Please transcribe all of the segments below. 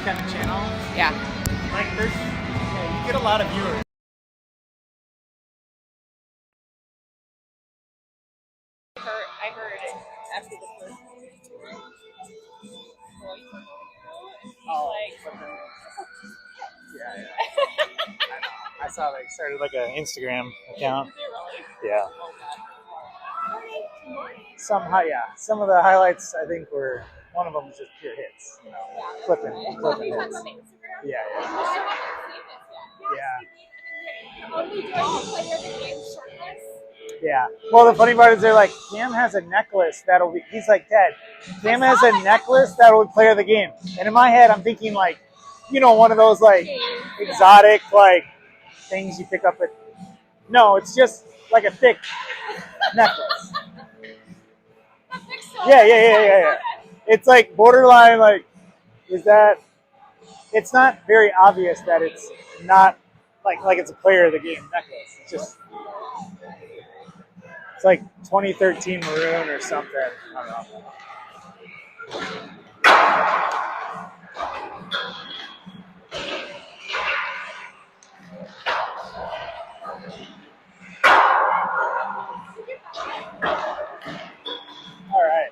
Kind of channel. Yeah. Like you get a lot of viewers. I heard it after the first. Oh, yeah. I saw they started like an Instagram account. Yeah. Somehow, yeah. Some of the highlights, I think, were one of them was just pure hits. You know, flipping hits. Yeah. Yeah. Well, the funny part is they're like, Cam has a necklace that'll be. He's like, Dad, Cam has a necklace that'll play the game. And in my head, I'm thinking like, one of those like exotic like things you pick up at. No, it's just like a thick necklace. Yeah. It's like borderline like, is that? It's not very obvious that it's not like it's a player of the game necklace. It's just. It's like 2013 Maroon or something. I don't know. All right.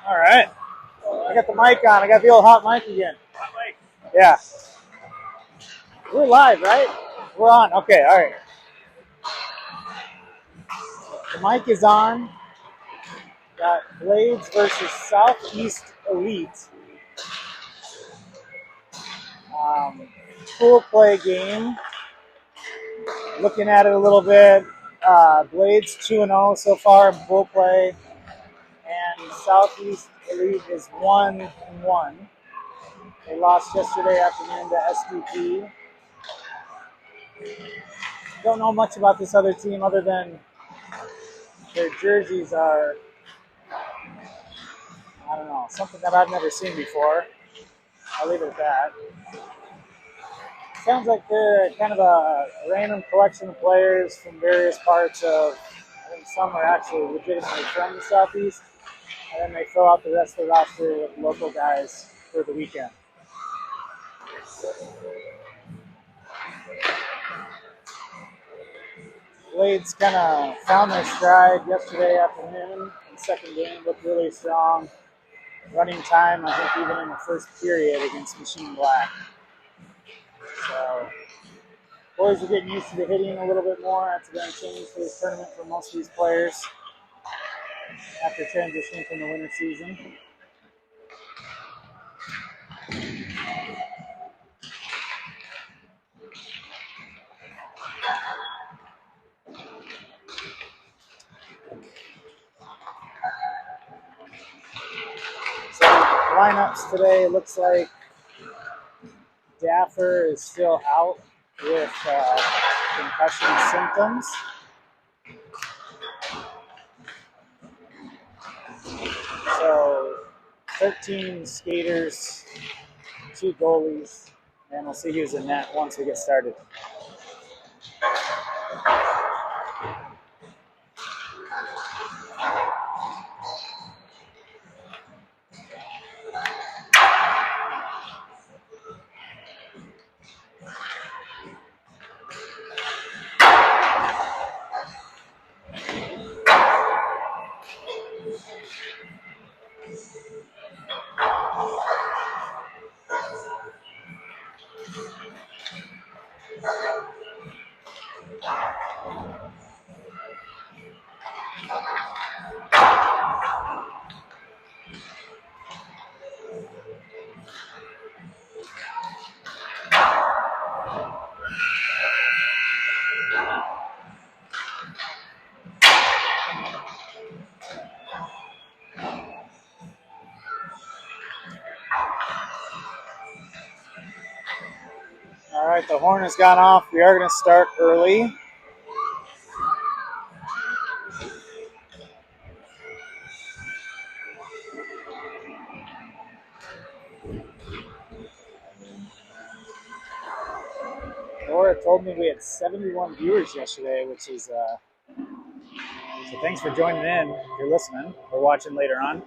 All right. I got the mic on. I got the old hot mic again. Hot mic. Yeah. We're live, right? We're on. Okay. All right. The mic is on. Got Blades versus Southeast Elite. Pool play game. Looking at it a little bit, Blades 2-0 so far in pool play, and Southeast Elite is 1-1. They lost yesterday afternoon to SDP. Don't know much about this other team other than their jerseys are, I don't know, something that I've never seen before. I'll leave it at that. Sounds like they're kind of a random collection of players from various parts of, I think some are actually legitimately from the Southeast, and then they fill out the rest of the roster with local guys for the weekend. Blades kind of found their stride yesterday afternoon in the second game, looked really strong. Running time, I think, even in the first period against Machine Black. So, boys are getting used to the hitting a little bit more. That's going to change for this tournament for most of these players after transitioning from the winter season. So, lineups today, looks like Daffer is still out with concussion symptoms. So 13 skaters, 2 goalies, and we'll see who's in net once we get started. All right, the horn has gone off. We are going to start early. Laura told me we had 71 viewers yesterday, which is, so thanks for joining in if you're listening or watching later on.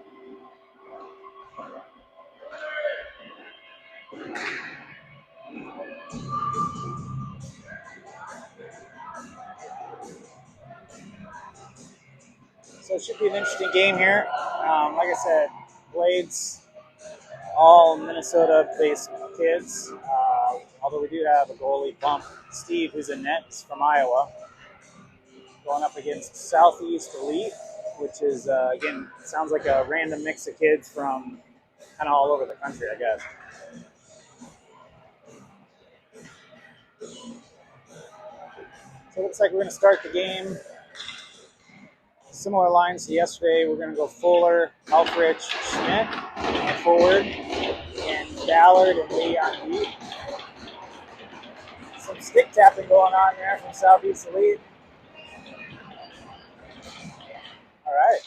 So it should be an interesting game here. Like I said, Blades, all Minnesota-based kids. Although we do have a goalie bump, Steve, who's in net from Iowa, going up against Southeast Elite, which is, again, sounds like a random mix of kids from kind of all over the country, I guess. So it looks like we're going to start the game. Similar lines to yesterday. We're going to go Fuller, Elfrich, Schmidt on forward, and Ballard and Lee on deep. Some stick tapping going on there from Southeast Elite. All right.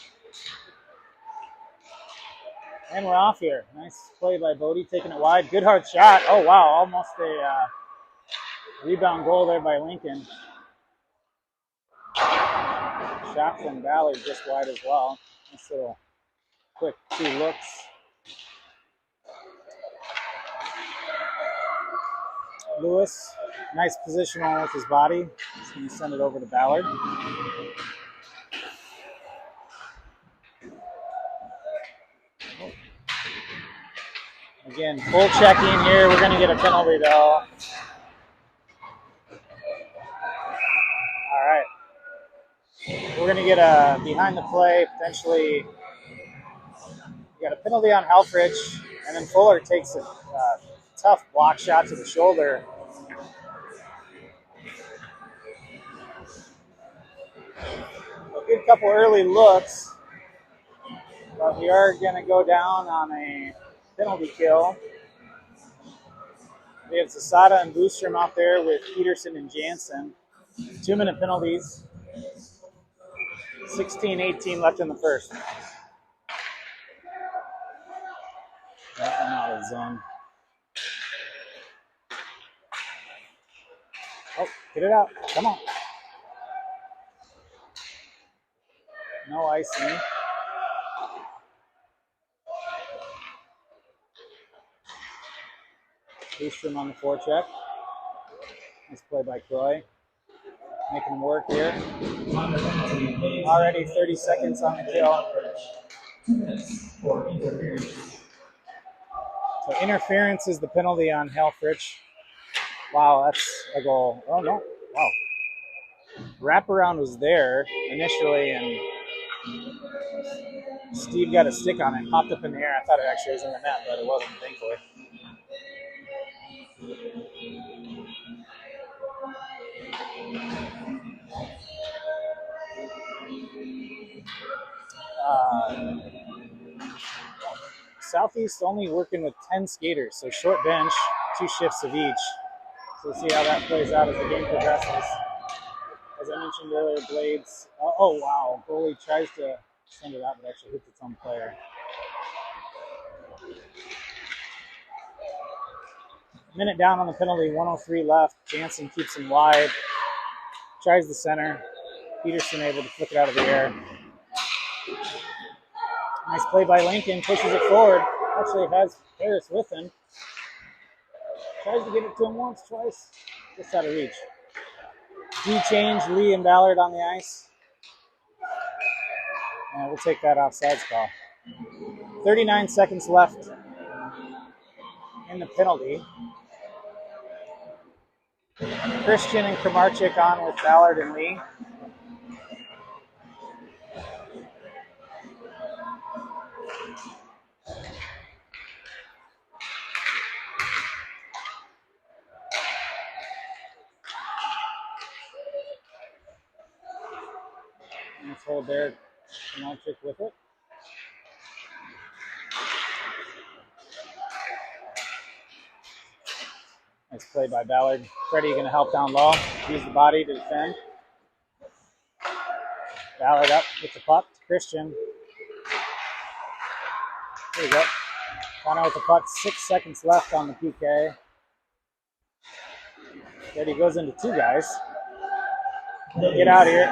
And we're off here. Nice play by Bodie, taking it wide. Good hard shot. Oh, wow. Almost a rebound goal there by Lincoln. Shot from Ballard just wide as well. Nice little quick 2 looks. Lewis, nice position on with his body. He's going to send it over to Ballard. Again, full checking here. We're going to get a penalty though. All right. We're going to get a behind the play, potentially We got a penalty on Helfrich, and then Fuller takes a tough block shot to the shoulder. A good couple early looks, but we are going to go down on a penalty kill. We have Zasada and Boostrom out there with Peterson and Jansen. 2-minute penalties. 16-18 left in the first. That one out of zone. Oh, get it out. Come on. No icing. Boostrom on the forecheck. Nice play by Croy. Making him work here. Already 30 seconds on the kill. 2 minutes for interference. So interference is the penalty on Helfrich. Wow, that's a goal. Oh, no. Wow. Wraparound was there initially, and Steve got a stick on it, popped up in the air. I thought it actually was in the net, but it wasn't, thankfully. Southeast only working with 10 skaters, so short bench, 2 shifts of each. So we'll see how that plays out as the game progresses. As I mentioned earlier, Blades. Oh, wow. Goalie tries to send it out, but actually hits its own player. Minute down on the penalty, 1:03 left. Jansen keeps him wide. Tries the center. Peterson able to flick it out of the air. Nice play by Lincoln. Pushes it forward. Actually has Harris with him. Tries to get it to him once, twice. Just out of reach. D change, Lee and Ballard on the ice. And we'll take that offsides call. 39 seconds left in the penalty. Christian and Kramarczyk on with Ballard and Lee. Let's hold there. Kramarczyk with it. Nice play by Ballard. Freddie going to help down low. Use the body to defend. Ballard up with the puck to Christian. There you go. Connor with the puck. 6 seconds left on the PK. Freddie goes into 2 guys. Get out of here.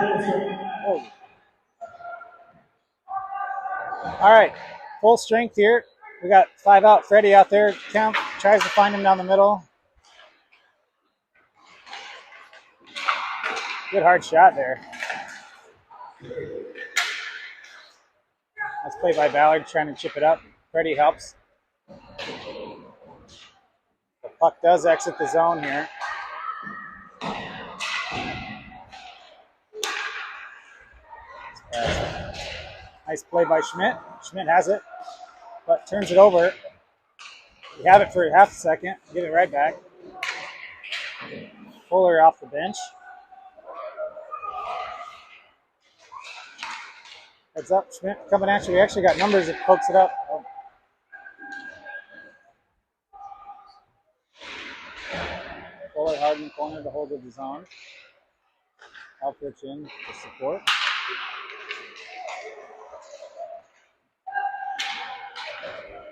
Oh. All right. Full strength here. We got 5 out. Freddie out there. Kemp tries to find him down the middle. Good hard shot there. Nice play by Ballard trying to chip it up. Freddie helps. The puck does exit the zone here. Nice play by Schmidt. Schmidt has it, but turns it over. We have it for half a second. Get it right back. Fuller off the bench. Heads up, Schmidt coming at you. We actually got numbers that pokes it up. Oh. Fuller hard in the corner to hold the zone. Helfrich in to support.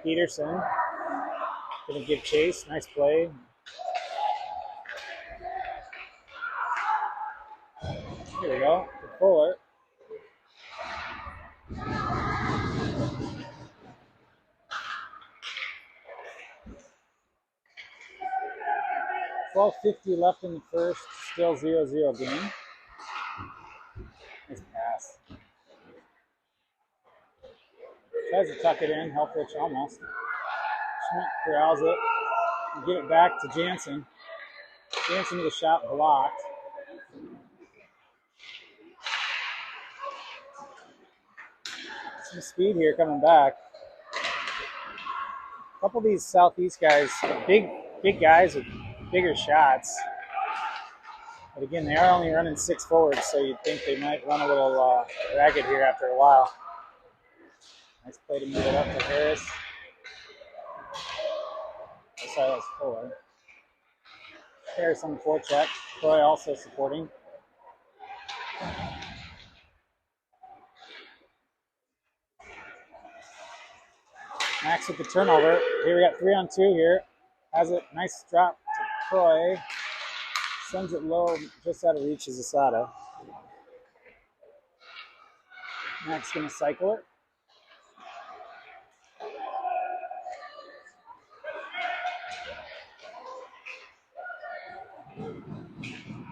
Peterson going to give chase. Nice play. Here we go. To Fuller. $12:50 left in the first. Still 0-0 game. Nice pass. Tries to tuck it in. Helfrich almost. Schmidt corrals it. And get it back to Jansen. Jansen with a shot blocked. Some speed here coming back. couple of these Southeast guys, big guys with bigger shots. But again, they are only running 6 forwards, so you'd think they might run a little ragged here after a while. Nice play to move it up to Harris. I saw that was Fuller. Harris on the forecheck. Troy also supporting. Max with the turnover. Here we got 3-on-2 here. Has it. Nice drop to Troy. Sends it low, just out of reach is Asada. Max going to cycle it.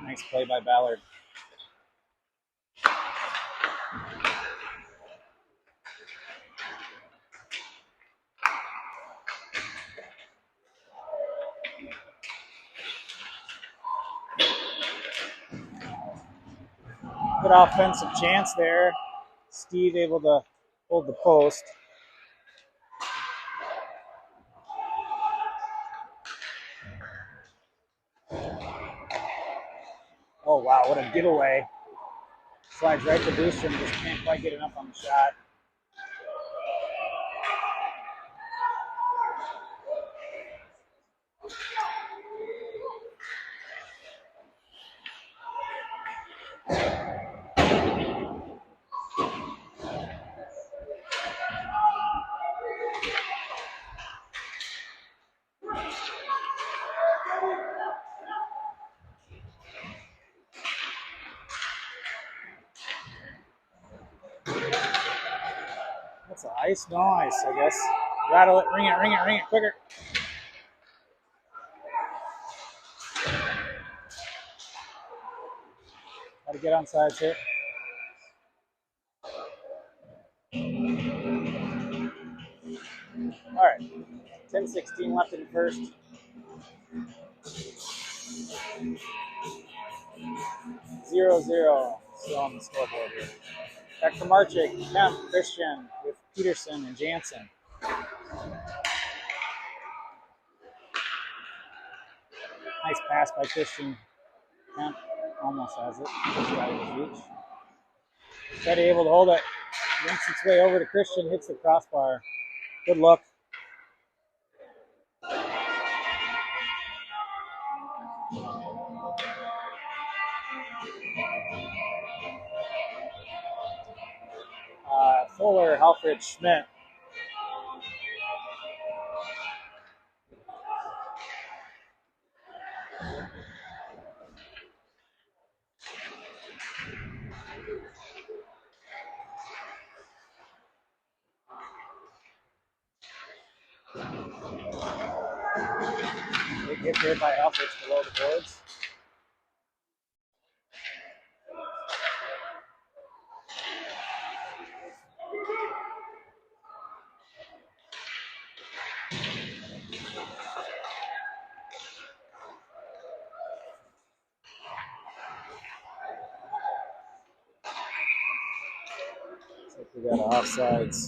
Nice play by Ballard. Good offensive chance there. Steve able to hold the post. Oh, wow, what a giveaway. Slides right to Booster and just can't quite get enough on the shot. That's ice? No ice, I guess. Rattle it, ring it, quicker. Got to get on sides here. All right, 10-16 left in the first. 0-0 still on the scoreboard here. Back to Marchik, Kemp, Christian with Peterson and Jansen. Nice pass by Christian. Kemp almost has it. Just out of his reach. Teddy able to hold it. Yanks its way over to Christian, hits the crossbar. Good look. Fuller, Halford, Schmidt. Big hit there by Halford below the boards. Looks like we got offsides.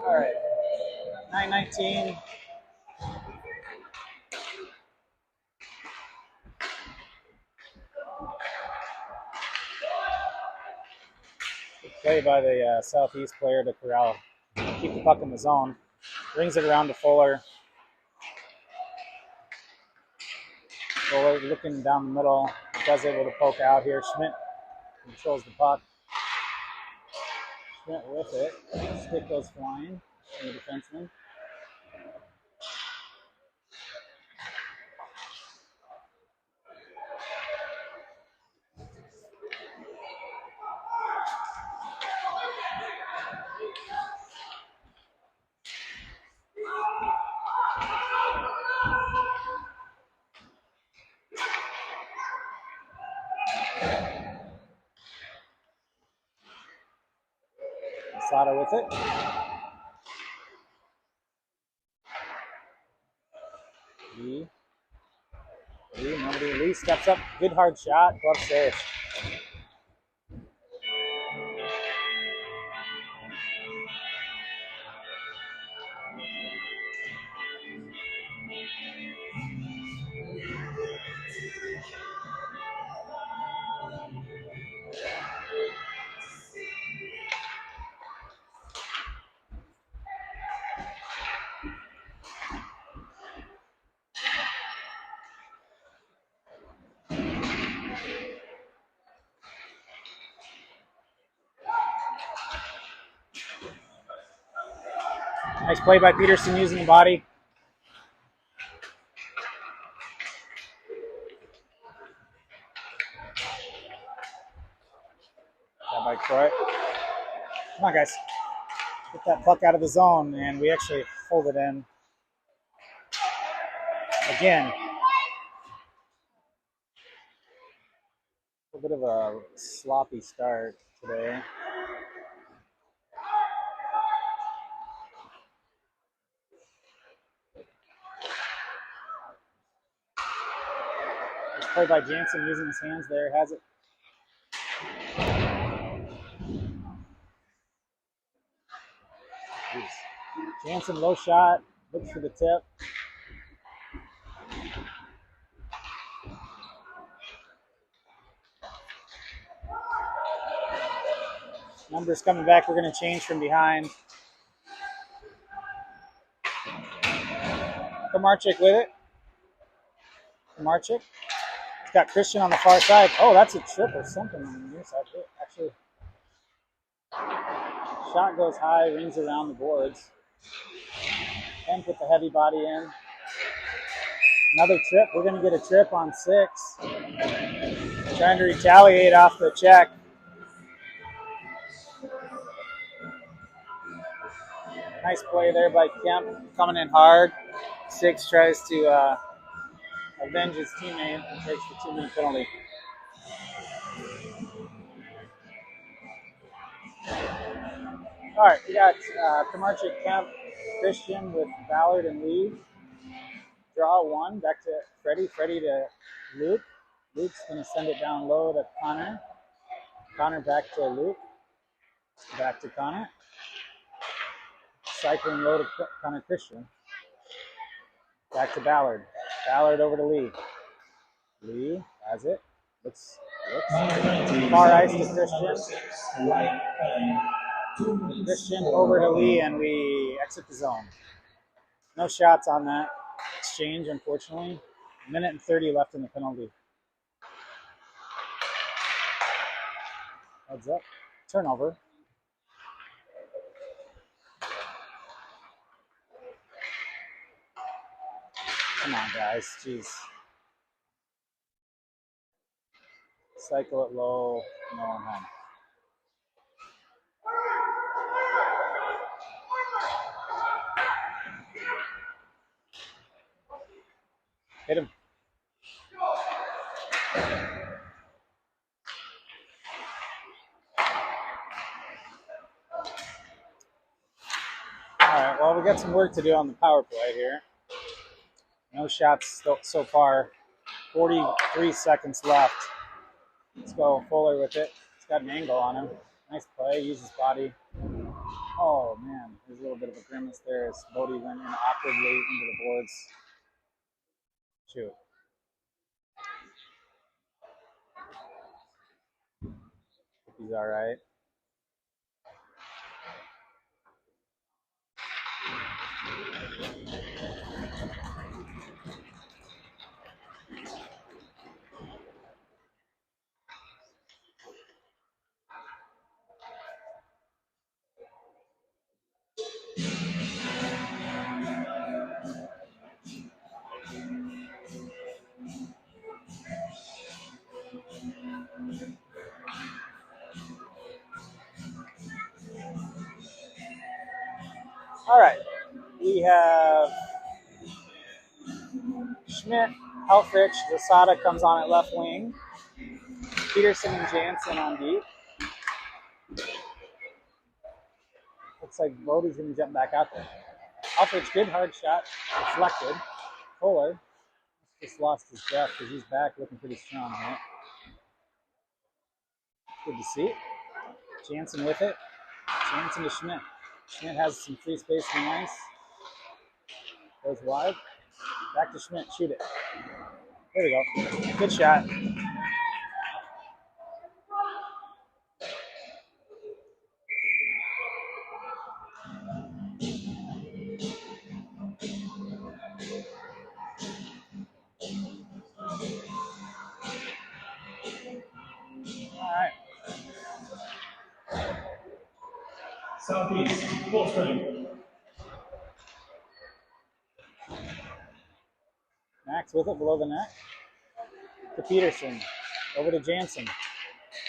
All right, 9-19. Good play by the Southeast player to corral, keep the puck in the zone. Brings it around to Fuller. Fuller looking down the middle. Does able to poke out here. Schmidt controls the puck. Schmidt with it. Stick goes flying from the defenseman. Sada with it. Lee steps up. Good hard shot. Glove save. Nice play by Peterson using the body. That by Croy. Come on, guys. Get that puck out of the zone, and we actually hold it in. Again. A bit of a sloppy start today. Nice play by Jansen using his hands there. Has it. Jansen low shot. Looks for the tip. Numbers coming back. We're going to change from behind. Kamarchik with it. Kamarchik. He's got Christian on the far side. Oh, that's a trip or something on the near side. Actually, shot goes high, rings around the boards. And put the heavy body in. Another trip. We're going to get a trip on 6. Trying to retaliate off the check. Nice play there by Kemp, coming in hard. 6 tries to avenge his teammate and takes the 2-minute penalty. All right, we got Kamarchik, Kemp, Christian with Ballard and Lee. Draw 1, back to Freddie. Freddie to Luke. Luke's going to send it down low to Connor. Connor back to Luke. Back to Connor. Cycling low to Connor Christian. Back to Ballard. Ballard over to Lee. Lee has it. Looks. Far ice to Christian. Christian over to Lee, and we exit the zone. No shots on that exchange, unfortunately. 1:30 left in the penalty. Heads up. Turnover. Come on, guys. Jeez. Cycle it low. No one home. Hit him. All right, well, we got some work to do on the power play here. No shots so far. 43 seconds left. Let's go Fuller with it. He's got an angle on him. Nice play. Use his body. Oh, man. There's a little bit of a grimace there as Bodie went in awkwardly into the boards. Shoot. He's all right. All right. We have Schmidt, Helfrich, Lasada comes on at left wing. Peterson and Jansen on deep. Looks like Bodie's going to jump back out there. Helfrich, good hard shot. Deflected. Fuller. Just lost his breath because he's back looking pretty strong, right? Good to see. Jansen with it. Jansen to Schmidt. Schmidt has some free space in the ice. Goes wide. Back to Schmidt. Shoot it. There we go. Good shot. All right. Southeast, full strength. Max with it below the net. To Peterson. Over to Jansen.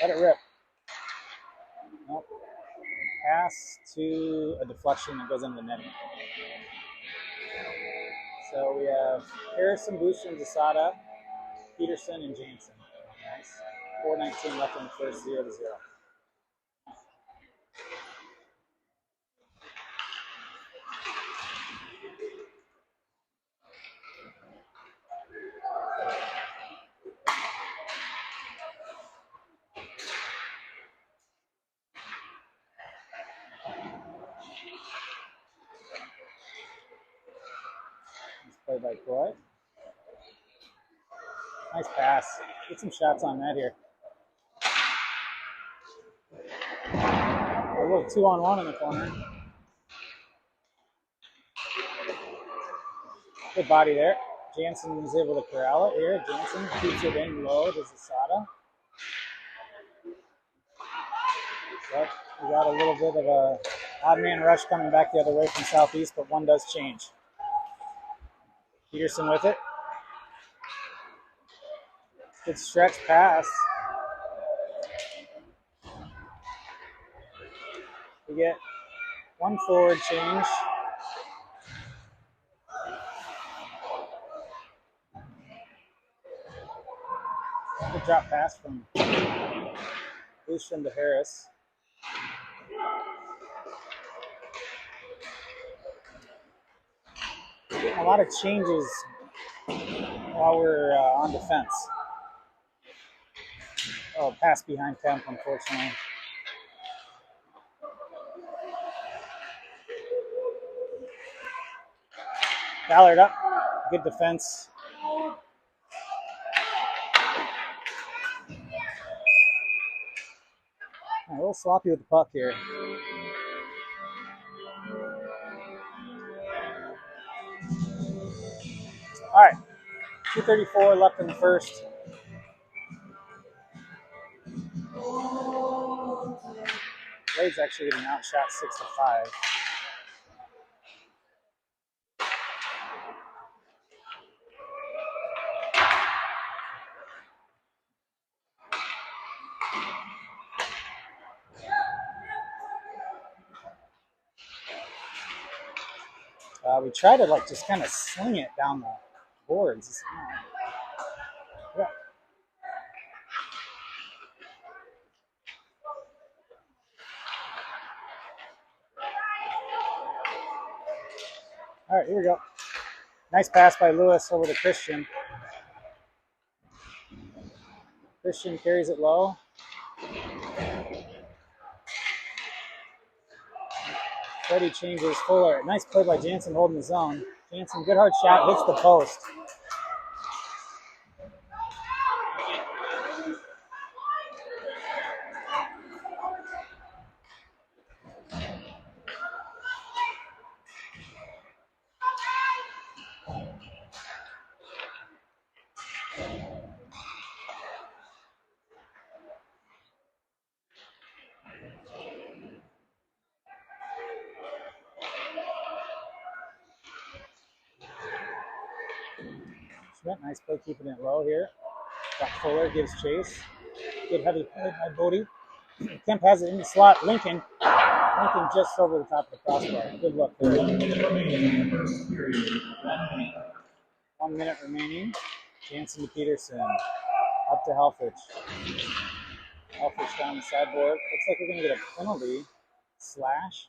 Let it rip. Nope. Pass to a deflection that goes into the netting. So we have Harrison, Booster, and Zasada, Peterson, and Jansen. Nice. 4:19 left in the first, 0-0. Play by Croy. Nice pass. Get some shots on that here. A little 2-on-1 in the corner. Good body there. Jansen is able to corral it here. Jansen keeps it in low to Zasada. But we got a little bit of a odd man rush coming back the other way from Southeast, but one does change. Peterson with it. Good stretch pass. We get one forward change. Good drop pass from Boostrom to Harris. Getting a lot of changes while we're on defense. Oh, pass behind Kemp, unfortunately. Ballard up. Good defense. A little sloppy with the puck here. All right, 2:34 left in the first. Blade's actually getting outshot 6-5. We try to just kind of sling it down the boards. Yeah. All right, here we go. Nice pass by Lewis over to Christian. Christian carries it low. Freddie changes Fuller. Nice play by Jansen holding the zone. Jansen, good hard shot, hits the post. Schmidt, nice play keeping it low here. Got Fuller, gives chase. Good heavy play by Bodie. Kemp has it in the slot. Lincoln just over the top of the crossbar. Good luck there. 1 minute remaining in the first period. 1 minute remaining. Jansen to Peterson. Up to Helfrich. Helfrich down the sideboard. Looks like we're going to get a penalty. Slash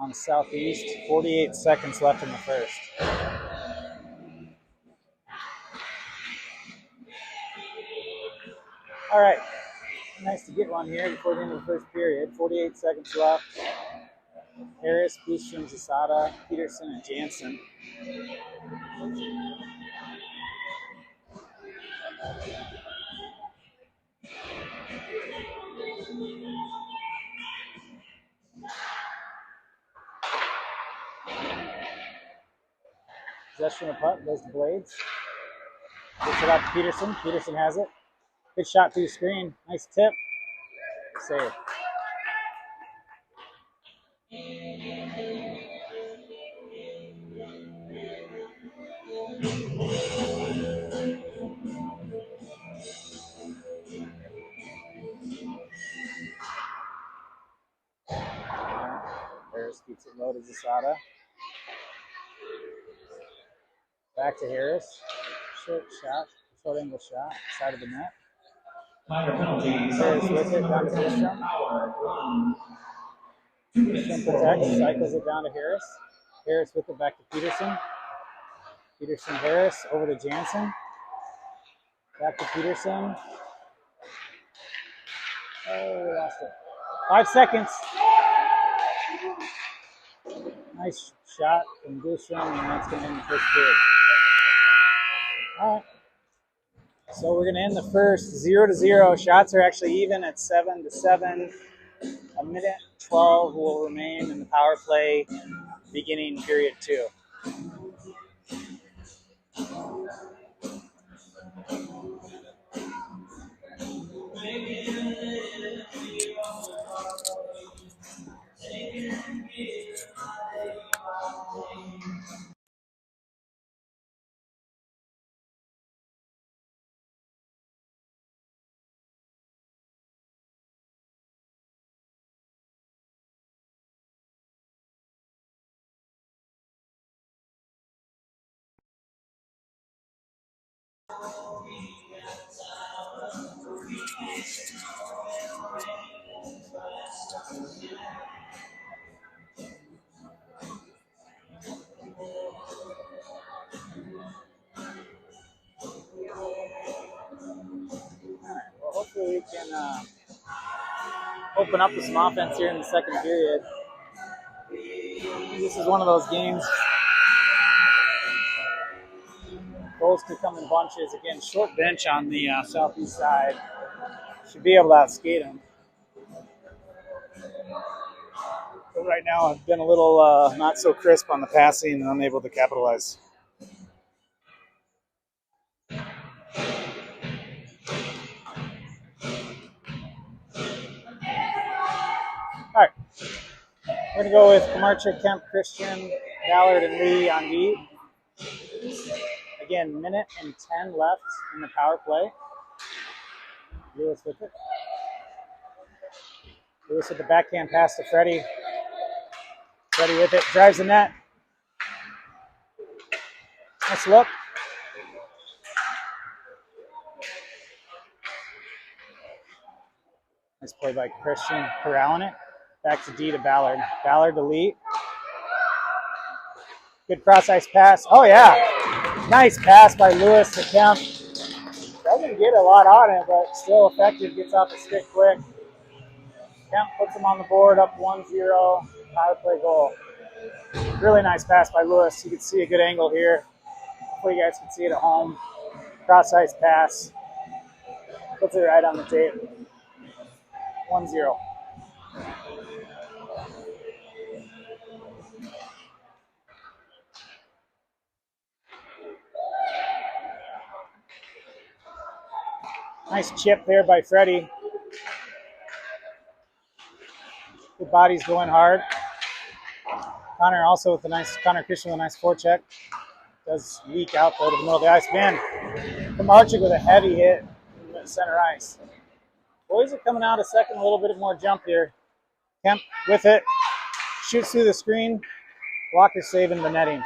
on Southeast. 48 seconds left in the first. All right. Nice to get one here before the end of the first period. 48 seconds left. Harris, Bistrom, Zasada, Peterson, and Jansen. Possession of the puck goes to Blades. Gets it out to Peterson. Peterson has it. Good shot through the screen. Nice tip. Save. Harris keeps it low to Zasada. Back to Harris. Short shot. Short angle shot. Side of the net. Minor penalty. Harris with it down to Bistrom. Bistrom protects. Cycles it down to Harris. Harris with it back to Peterson. Peterson, Harris over to Jansen. Back to Peterson. Oh, we lost it. 5 seconds. Nice shot from Bistrom, and that's going to end the first period. All right. So we're going to end the first 0-0. Shots are actually even at 7-7. A minute 12 will remain in the power play beginning period 2. Well, hopefully we can open up with some offense here in the second period. This is one of those games. Goals could come in bunches. Again, short bench on the southeast side. Should be able to outskate them. But right now, I've been a little not so crisp on the passing and unable to capitalize. All right. We're going to go with Kamarchik, Kemp, Christian, Ballard, and Lee on D. Again, minute and 10 left in the power play. Lewis with it. Lewis with the backhand pass to Freddie. Freddie with it. Drives the net. Nice look. Nice play by Christian, corralling it. Back to D to Ballard. Ballard to Lee. Good cross-ice pass. Oh, yeah. Nice pass by Lewis to Kemp. Doesn't get a lot on it, but still effective. Gets off the stick quick. Kemp puts him on the board, up 1-0. Power play goal. Really nice pass by Lewis. You can see a good angle here. Hopefully you guys can see it at home. Cross-ice pass. Puts it right on the tape. 1-0. Nice chip there by Freddie. Good bodies going hard. Connor also with Connor Christian with a nice forecheck. Does leak out though to the middle of the ice. Man, Kamarchik with a heavy hit in the center ice. Boys are coming out a second, a little bit more jump here. Kemp with it. Shoots through the screen. Walker saving the netting.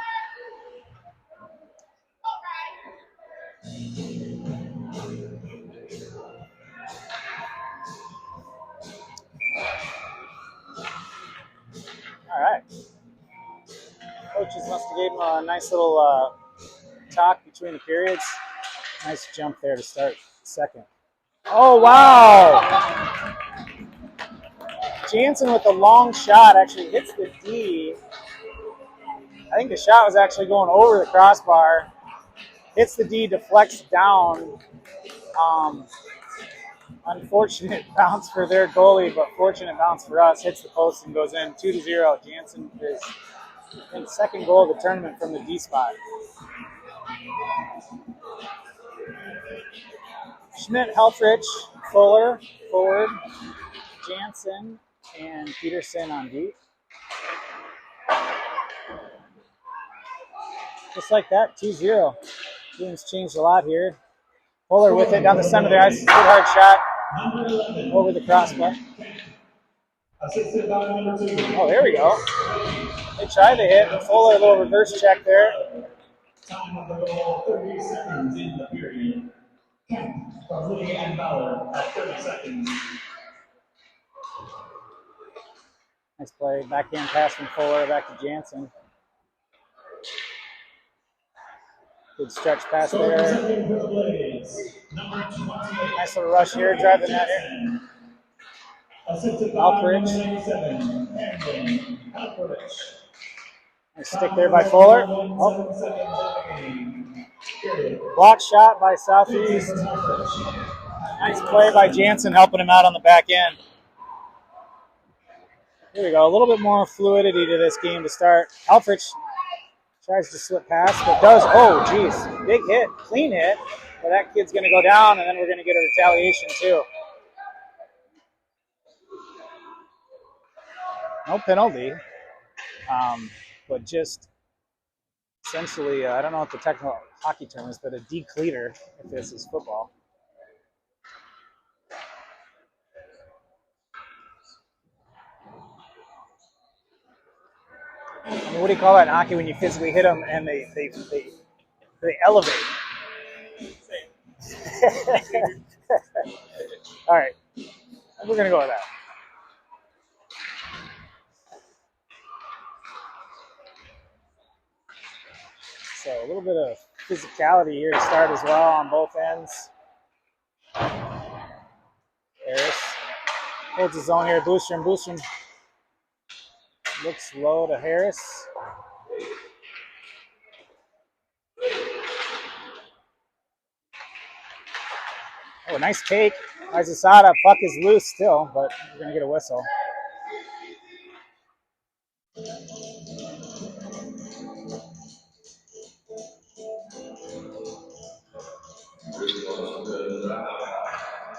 All right. Coaches must have gave him a nice little talk between the periods. Nice jump there to start second. Oh, wow. Jansen with the long shot actually hits the D. I think the shot was actually going over the crossbar. Hits the D, deflects down. Unfortunate bounce for their goalie, but fortunate bounce for us. Hits the post and goes in 2-0. Jansen is in second goal of the tournament from the D spot. Schmidt, Helfrich, Fuller, forward, Jansen, and Peterson on D. Just like that, 2-0. Game's changed a lot here. Fuller with it down the center of the ice. Good hard shot over the crossbar. Oh, there we go. They tried to hit. Fuller, a little reverse check there. Time of the goal, 30 seconds in the period. From Lee and Bauer at 30 seconds. Nice play. Backhand pass from Fuller back to Jansen. Good stretch pass there. Nice little rush here. Drive the net here. Alperidge. Nice stick there by Fuller. Oh. Block shot by Southeast. Nice play by Jansen helping him out on the back end. Here we go. A little bit more fluidity to this game to start. Alperidge tries to slip past, but does. Oh, geez. Big hit. Clean hit. But that kid's going to go down, and then we're going to get a retaliation, too. No penalty. But just essentially, I don't know what the technical hockey term is, but a decleater if this is football. I mean, what do you call that in hockey when you physically hit them and they elevate? All right, we're gonna go with that. So a little bit of physicality here to start as well on both ends. Harris holds his own here. Boostrom looks low to Harris. Oh, nice take by Zasada. Puck is loose still, but we're going to get a whistle.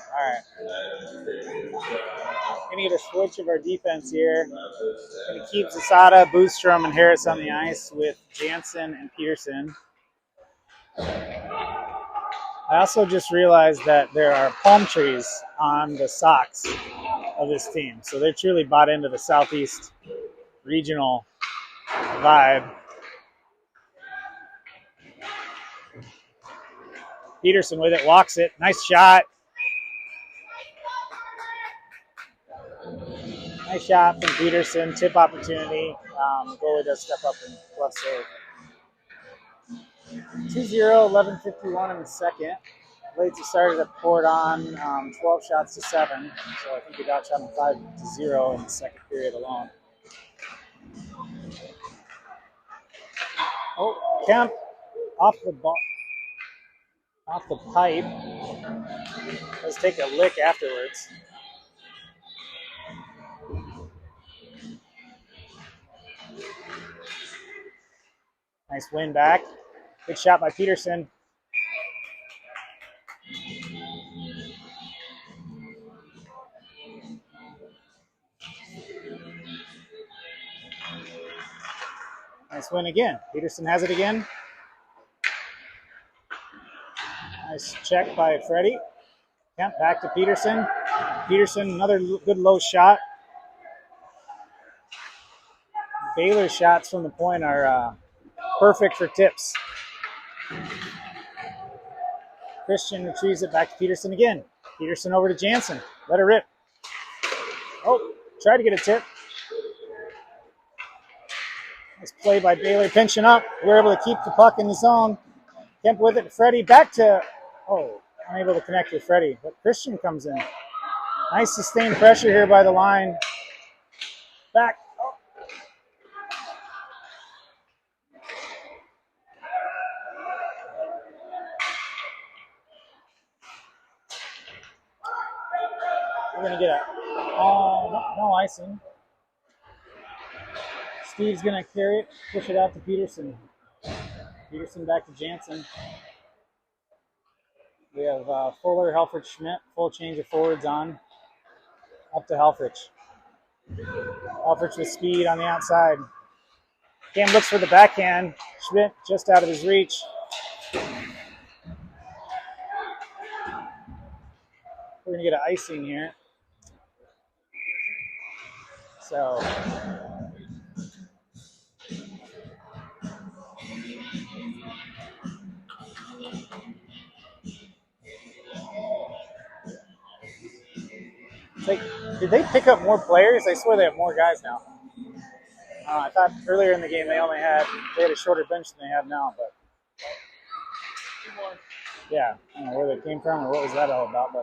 All right. Going to get a switch of our defense here. Going to keep Zasada, Boostrom, and Harris on the ice with Jansen and Peterson. I also just realized that there are palm trees on the socks of this team. So they're truly bought into the Southeast regional vibe. Peterson with it, walks it. Nice shot. Nice shot from Peterson. Tip opportunity. Goalie does step up and glove save. 2-0, 11:51 in the second. Blades have started to pour it on 12 shots to 7. So I think we got shot 5-0 in the second period alone. Oh, Kemp off the ball, off the pipe. Let's take a lick afterwards. Nice win back. Good shot by Peterson. Nice win again. Peterson has it again. Nice check by Freddie. Kemp back to Peterson. Peterson, another good low shot. Baylor's shots from the point are perfect for tips. Christian retrieves it back to Peterson again. Peterson over to Jansen. Let her rip. Oh, tried to get a tip. Nice play by Baylor, pinching up. We're able to keep the puck in the zone. Kemp with it. Freddie back to, oh, unable to connect with Freddie, but Christian comes in. Nice sustained pressure here by the line. Back. Oh. We're going to get no icing. Steve's going to carry it, push it out to Peterson. Peterson back to Jansen. We have Fuller, Helfrich, Schmidt, full change of forwards on. Up to Helfrich. Helfrich with speed on the outside. Cam looks for the backhand. Schmidt just out of his reach. We're going to get an icing here. So it's like, did they pick up more players? I swear they have more guys now. I thought earlier in the game they had a shorter bench than they have now, but yeah, I don't know where they came from or what was that all about, but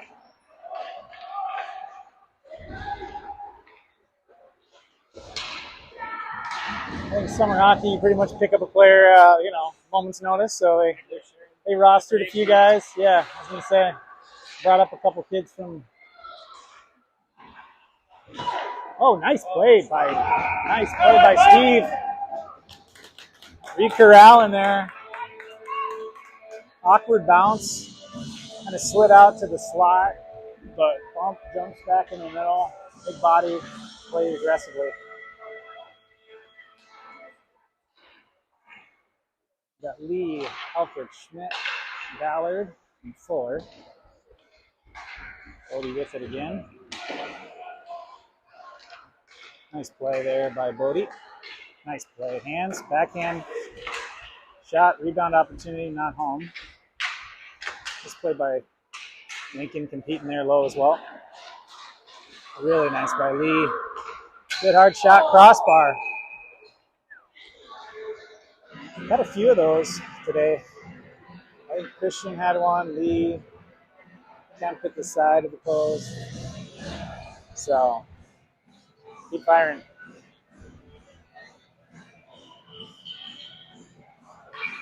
I think summer hockey, you pretty much pick up a player, moment's notice. So they rostered a few guys. Yeah, I was gonna say, brought up a couple kids from. Oh, nice play by Steve. Re-corral in there. Awkward bounce, kind of slid out to the slot, but bump jumps back in the middle. Big body, played aggressively. Got Lee, Alfred, Schmidt, Ballard, and Fuller. Bodie with it again. Nice play there by Bodie. Nice play. Hands, backhand, shot, rebound opportunity, not home. This play by Lincoln competing there low as well. Really nice by Lee. Good hard shot, crossbar. Got a few of those today. I think Christian had one. Lee can't hit the side of the post. So keep firing.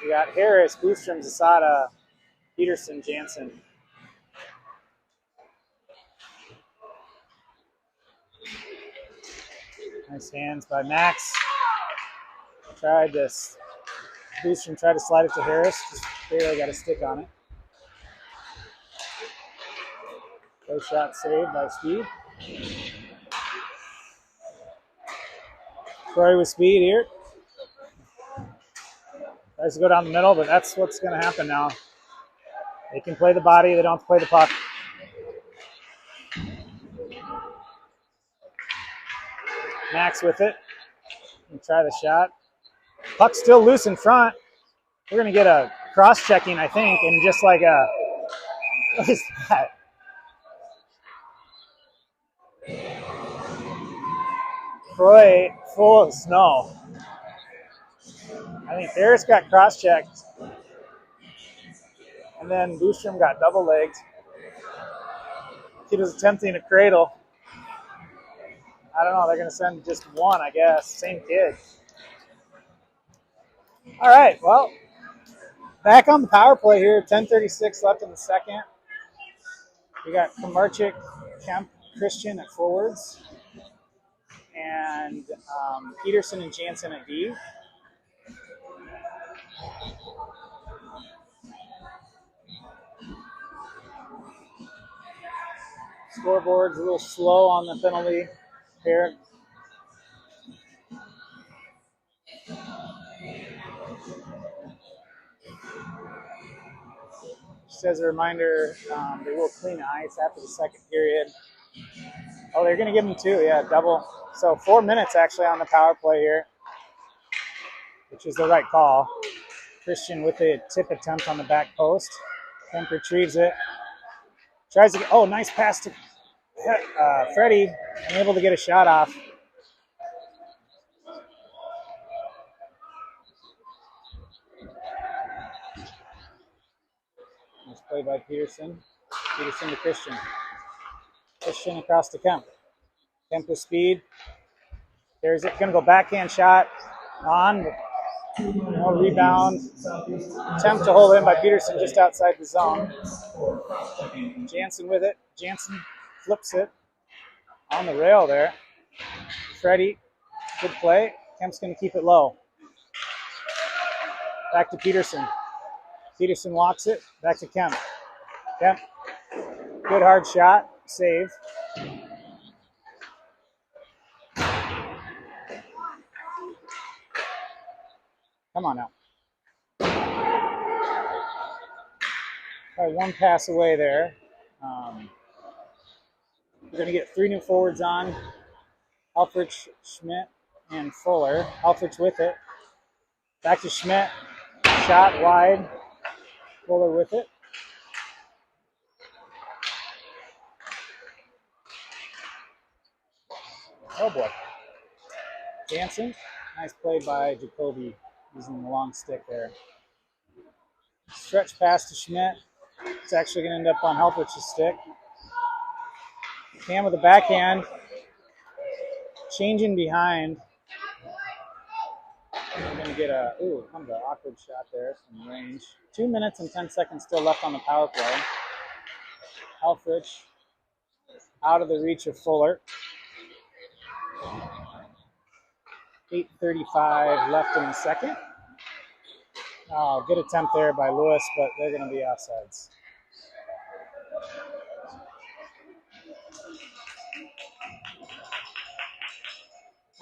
We got Harris, Boostrom, Zasada, Peterson, Jansen. Nice hands by Max. Boostrom tried to slide it to Harris. Just barely got a stick on it. Close shot saved by Steve. Troy with speed here. Tries to go down the middle, but that's what's going to happen now. They can play the body. They don't have to play the puck. Max with it. And try the shot. Puck's still loose in front. We're going to get a cross-checking, I think, and just like a... What is that? Troy full of snow. I think Harris got cross-checked. And then Boostrom got double-legged. Kid was attempting a cradle. I don't know. They're going to send just one, I guess. Same kid. All right. Well, back on the power play here. 10:36 left in the second. We got Komarchik, Kemp, Christian at forwards. And Peterson and Jansen at D. Scoreboard's a little slow on the penalty here. Just as a reminder, they will clean the ice after the second period. Oh, they're going to give them two, yeah, double. So 4 minutes actually on the power play here, which is the right call. Christian with a tip attempt on the back post. Kemp retrieves it. Tries to get, nice pass to Freddie, unable to get a shot off. Nice play by Peterson. Peterson to Christian. Christian across to Kemp. Kemp with speed. There's it. Going to go backhand shot on. No rebound. Attempt to hold in by Peterson just outside the zone. Jansen with it. Jansen flips it on the rail there. Freddie, good play. Kemp's going to keep it low. Back to Peterson. Peterson walks it. Back to Kemp. Kemp, good hard shot. Save. Come on now. All right, one pass away there. We're going to get 3 new forwards on. Alfrich, Schmidt, and Fuller. Alfrich with it. Back to Schmidt. Shot wide. Fuller with it. Oh boy. Jansen. Nice play by Jacoby using the long stick there. Stretch pass to Schmidt. It's actually going to end up on Helfrich's stick. Cam with the backhand. Changing behind. We're going to get a, kind of an awkward shot there from range. 2 minutes and 10 seconds still left on the power play. Helfrich out of the reach of Fuller. 8:35 left in the second. Oh, good attempt there by Lewis, but they're going to be offsides.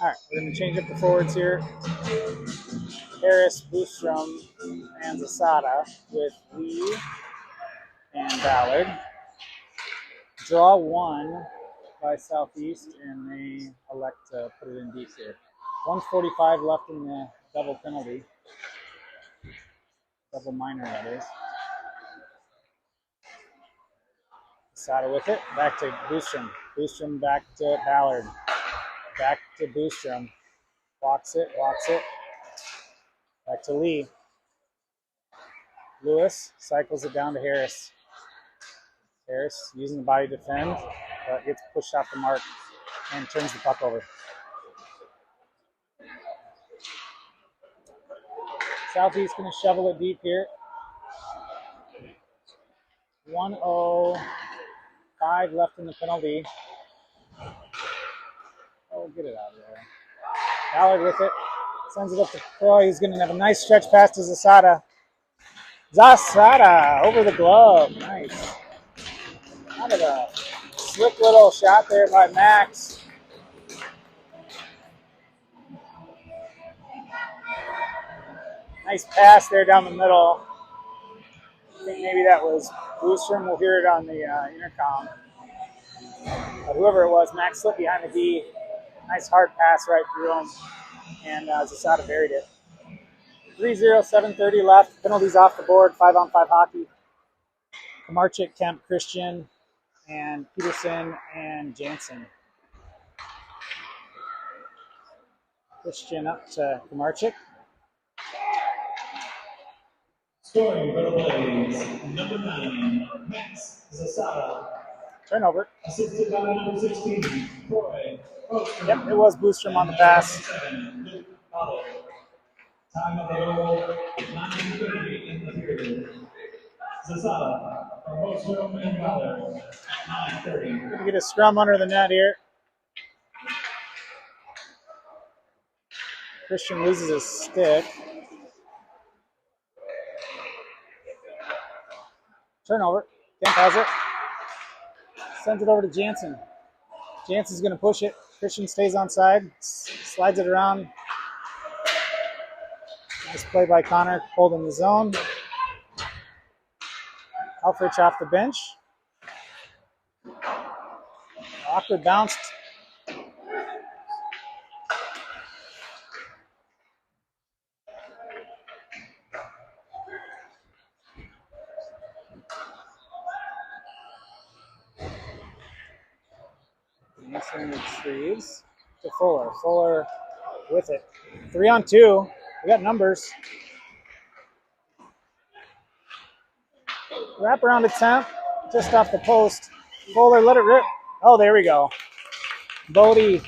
All right, we're going to change up the forwards here. Harris, Boostrom, and Zasada with Lee and Ballard. Draw 1 by Southeast, and they elect to put it in deep here. 1:45 left in the double penalty. Double minor, that is. Zasada with it. Back to Boostrom. Boostrom back to Ballard. Back to Boostrom. Walks it. Back to Lee. Lewis cycles it down to Harris. Harris using the body to defend, but gets pushed off the mark and turns the puck over. Southeast going to shovel it deep here. 1:05 left in the penalty. Oh, get it out of there. Ballard with it. Sends it up to Croy. He's going to have a nice stretch pass to Zasada. Zasada over the glove. Nice. Kind of a slick little shot there by Max. Nice pass there down the middle. I think maybe that was Boostrom. We'll hear it on the intercom. But whoever it was, Max slipped behind the D. Nice hard pass right through him. And Zasada buried it. 3-0, 7:30 left. Penalties off the board. 5-on-5 hockey. Kamarchik, Kemp, Christian, and Peterson, and Jansen. Christian up to Kamarchik. Scoring for the Blaze, number 9, Max Zasada. Turnover. Assisted by number 16, Troy. Yep, it was Boostrom on the pass. Time of the goal, 9:30 in the period. Zasada from Boostrom and Ballard at 9:30. Going to get a scrum under the net here. Christian loses his stick. Turnover. Kemp has it. Sends it over to Jansen. Jansen's going to push it. Christian stays onside. Slides it around. Nice play by Connor, holding the zone. Alfrich off the bench. Awkward bounce. Jansen retrieves to Fuller. Fuller with it. 3-on-2. We got numbers. Wrap around attempt. just off the post. Fuller, let it rip. Oh, there we go. Bodie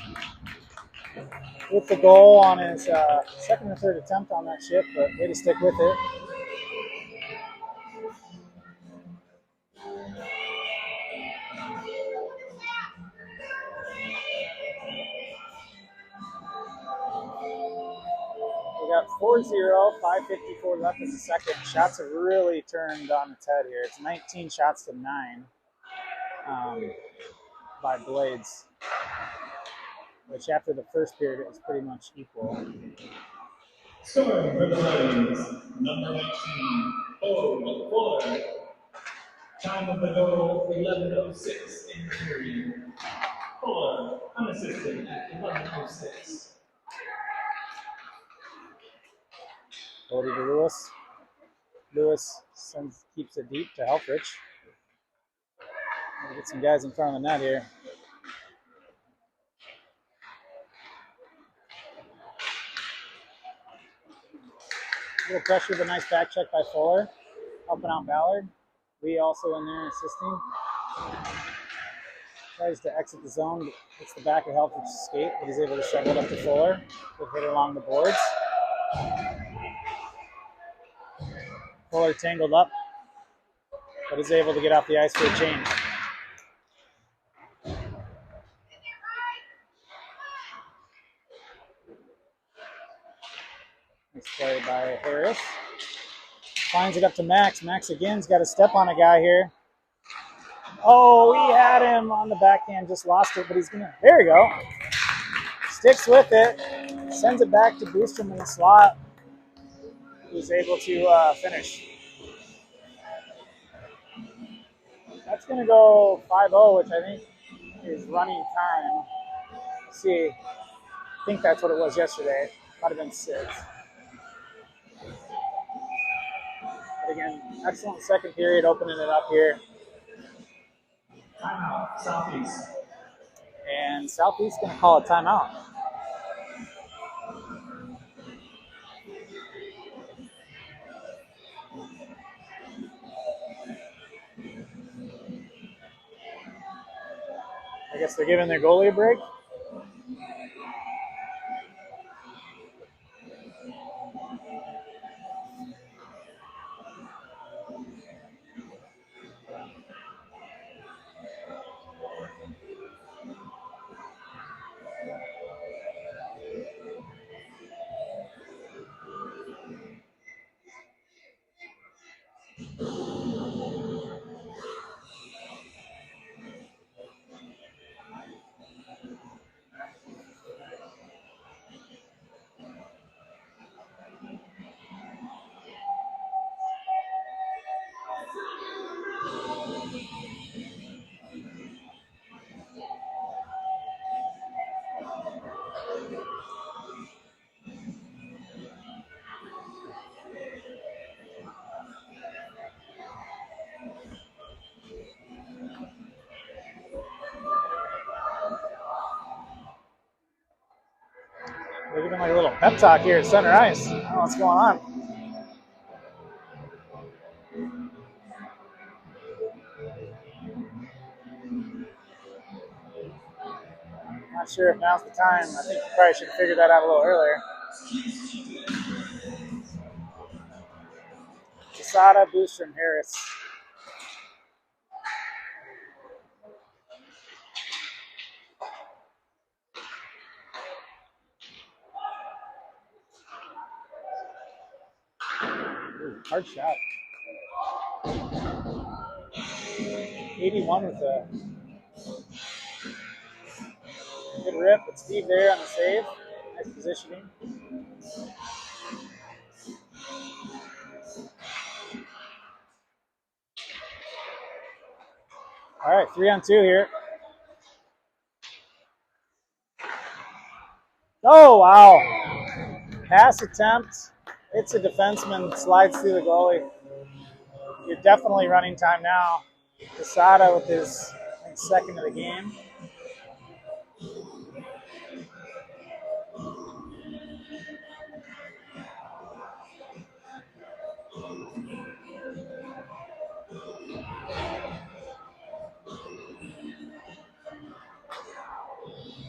with the goal on his second or third attempt on that shift, but way to stick with it. We got 4-0, 5:54 left in the second. Shots have really turned on its head here. It's 19 shots to 9 by Blades, which after the first period it was pretty much equal. Scoring for the Blades, number 19, Bo Fuller. Time of the goal, 11:06 in the period. Fuller, unassisted at 11:06. Bodie to Lewis. Lewis keeps it deep to Helfrich. We'll get some guys in front of the net here. A little pressure, but nice back check by Fuller. Helping out Ballard. Lee also in there assisting. Tries to exit the zone, hits the back of Helfrich's skate, but he's able to shove it up to Fuller. Good hit along the boards. Fuller tangled up, but is able to get off the ice for a change. Nice play by Harris. Finds it up to Max. Max again's got to step on a guy here. Oh, he had him on the backhand, just lost it, but he's gonna. There you go. Sticks with it, sends it back to Boostrom in the slot, who's able to finish. That's gonna go 5-0, which I think is running time. Let's see, I think that's what it was yesterday. Might have been 6. But again, excellent second period, opening it up here. Timeout, Southeast. And Southeast going to call a timeout. I guess they're giving their goalie a break. They're giving like a little pep talk here at center ice. I don't know what's going on. Not sure if now's the time. I think you probably should have figured that out a little earlier. Casada, Boostrom, Harris. Ooh, hard shot. 81 with a good rip, but Steve there on the save. Nice positioning. All right, 3-on-2 here. Oh, wow. Pass attempt. It's a defenseman, slides through the goalie. You're definitely running time now. Casada with his second of the game.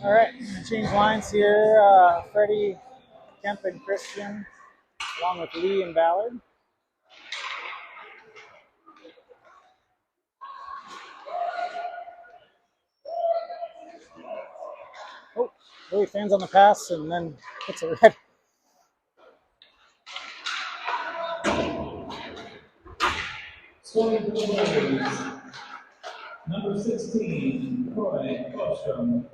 All right, change lines here. Freddie, Kemp, and Christian, along with Lee and Ballard. Oh, Lee fans on the pass and then hits a red. Scoring for the Blades, number 16, Troy Bostrom.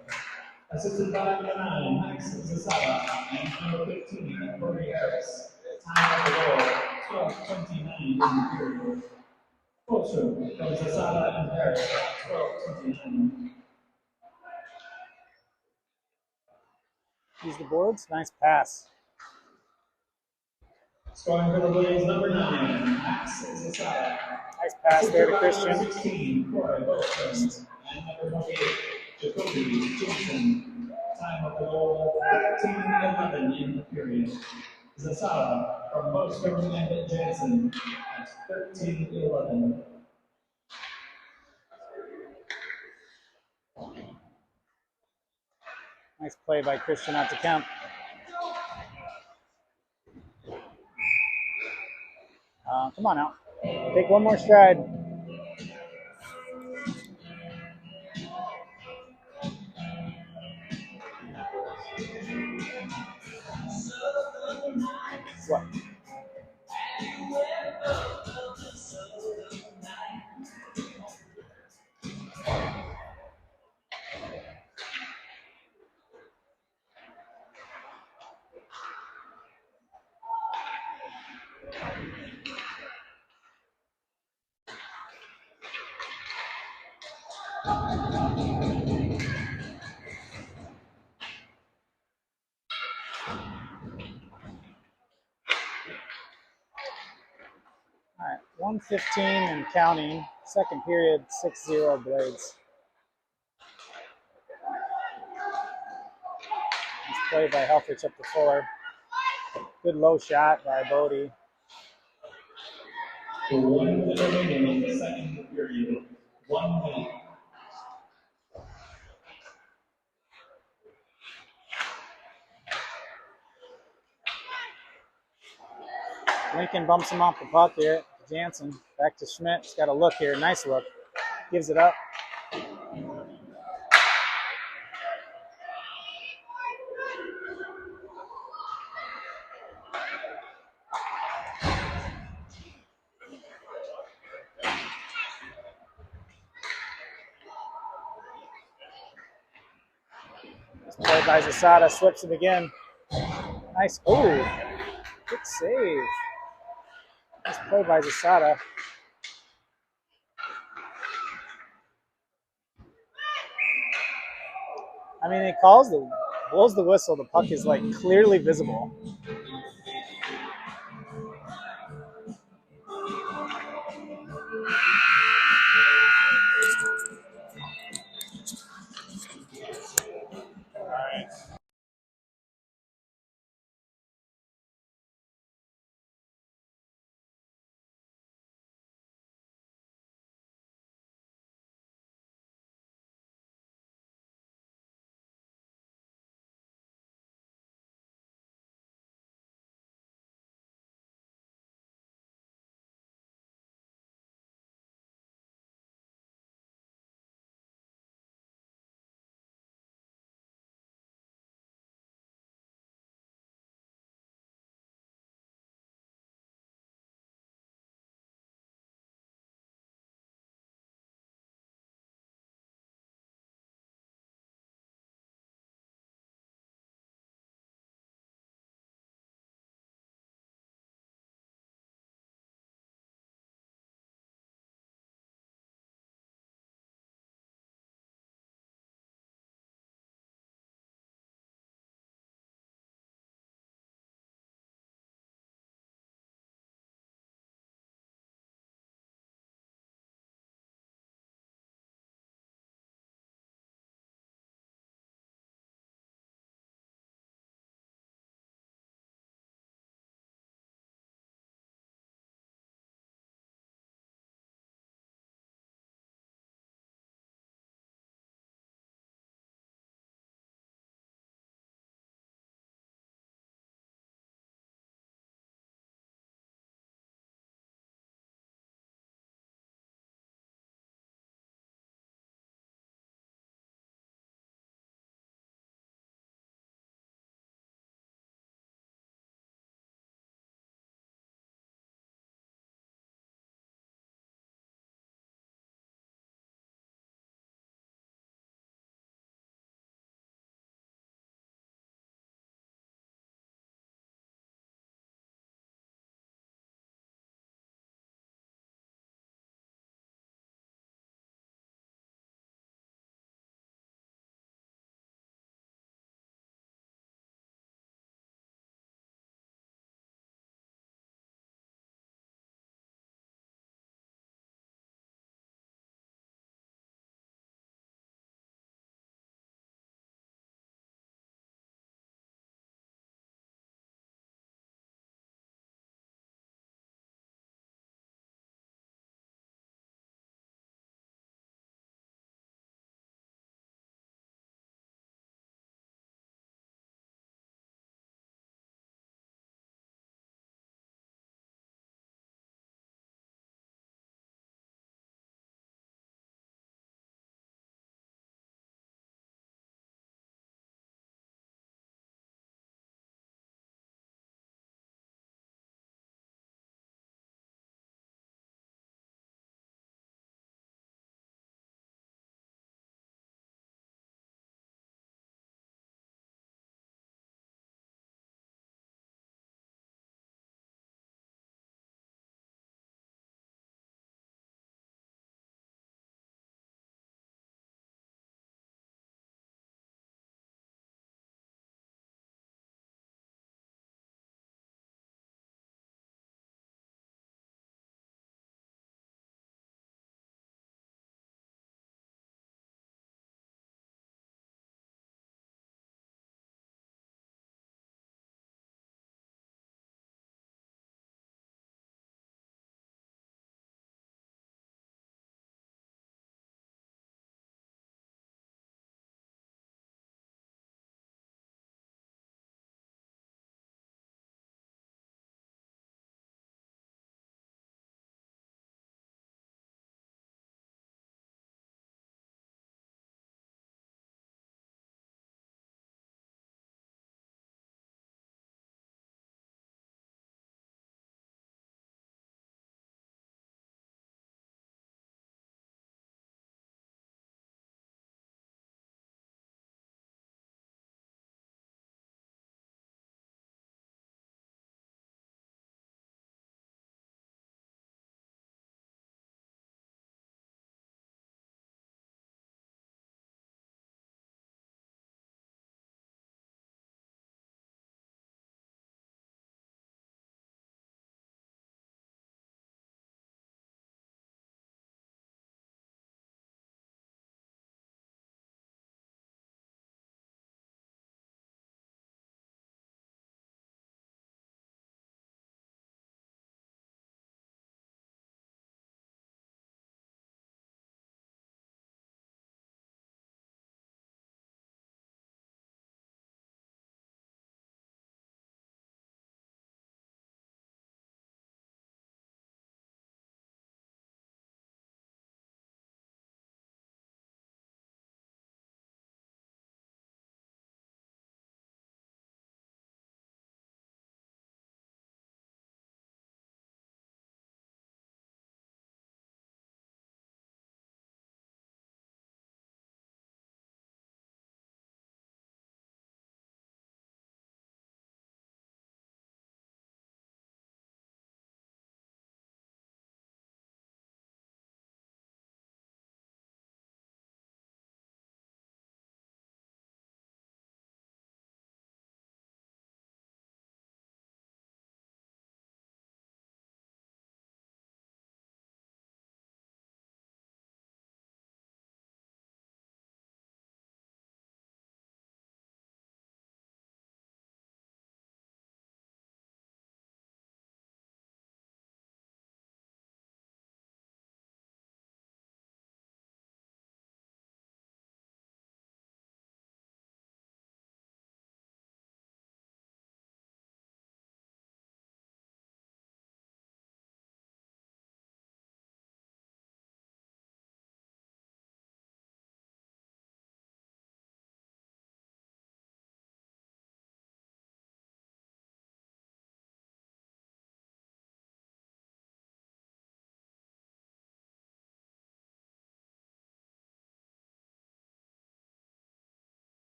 Assisted by number 9, Max Zasada, and number 15, Corey Harris. Time of the goal, 12:29 in the period. Bostrom from Zasada and Harris at 12:29. Use the boards. Nice pass. Scoring for the Blades, number 9, Max Zasada. Nice pass there to Christian. Number 16, Corey Bostrom, and number 28, Jacoby Jason. Time of the goal, 13:11 in the period. Zasada from Bostrom and Jansen at 13:11. Nice play by Christian out to Kemp. Come on out. Take one more stride. What? All right, 1:15 and counting. Second period, 6-0 Blades. Nice play by Helfrich up to Fuller. Good low shot by Bodie. For 1 minute remaining in the second period. 1 minute. Lincoln bumps him off the puck here. Jansen back to Schmidt. He's got a look here. Nice look. Gives it up. This play by Zasada. Slips it again. Nice. Oh, good save. Nice play by Zasada. I mean, it blows the whistle. The puck is like clearly visible.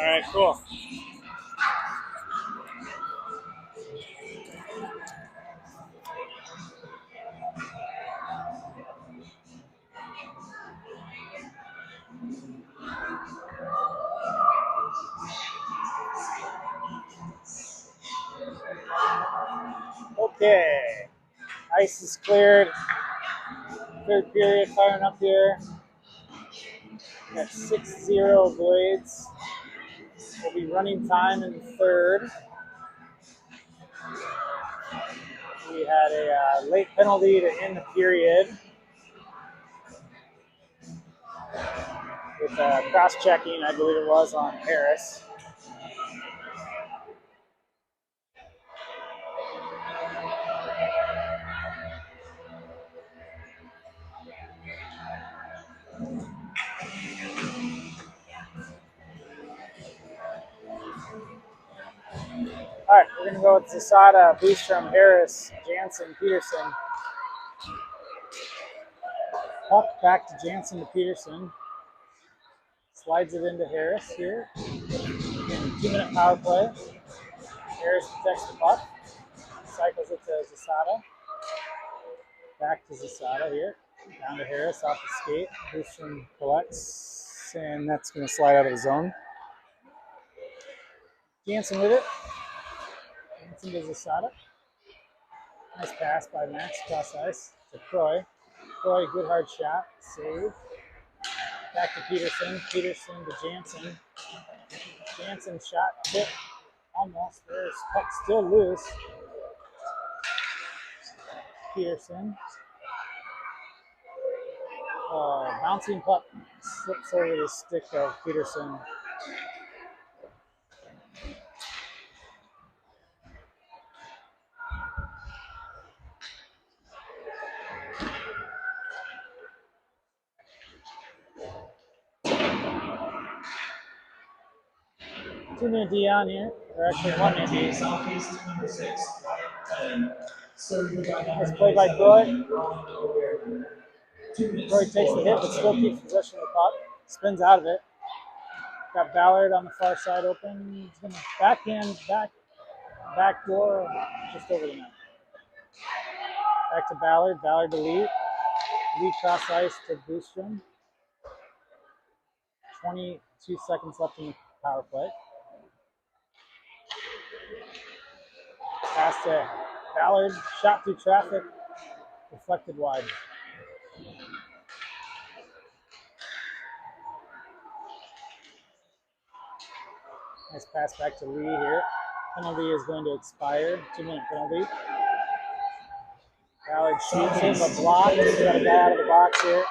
All right, cool. Okay. Ice is cleared. Third period firing up here. Got 6-0 Blades. We'll be running time in the third. We had a late penalty to end the period with cross-checking, I believe it was, on Harris. All right, we're going to go with Zasada, Boostrom, Harris, Jansen, Peterson. Puck back to Jansen to Peterson. Slides it into Harris here. 2-minute power play. Harris protects the puck. Cycles it to Zasada. Back to Zasada here. Down to Harris off the skate. Boostrom collects. And that's going to slide out of the zone. Jansen with it. Jansen to Zasada. Nice pass by Max cross ice to Croy. Croy, good hard shot. Save. Back to Peterson. Peterson to Jansen. Jansen shot tip. Almost. There's puck still loose. Peterson. Bouncing puck slips over the stick of Peterson. Two-minute D on here. Or actually 1 minute D. Southeast number 6. And Nice play by Croy. Croy takes the hit but still keeps possession of the puck. Spins out of it. Got Ballard on the far side open. He's going to backhand, back door, just over the net. Back to Ballard. Ballard to Lee. Lee cross ice to Boostrom. 22 seconds left in the power play. Pass to Ballard. Shot through traffic. Deflected wide. Nice pass back to Lee here. Penalty is going to expire. 2-minute penalty. Ballard shoots him, but blocked. He's got a guy out of the box here.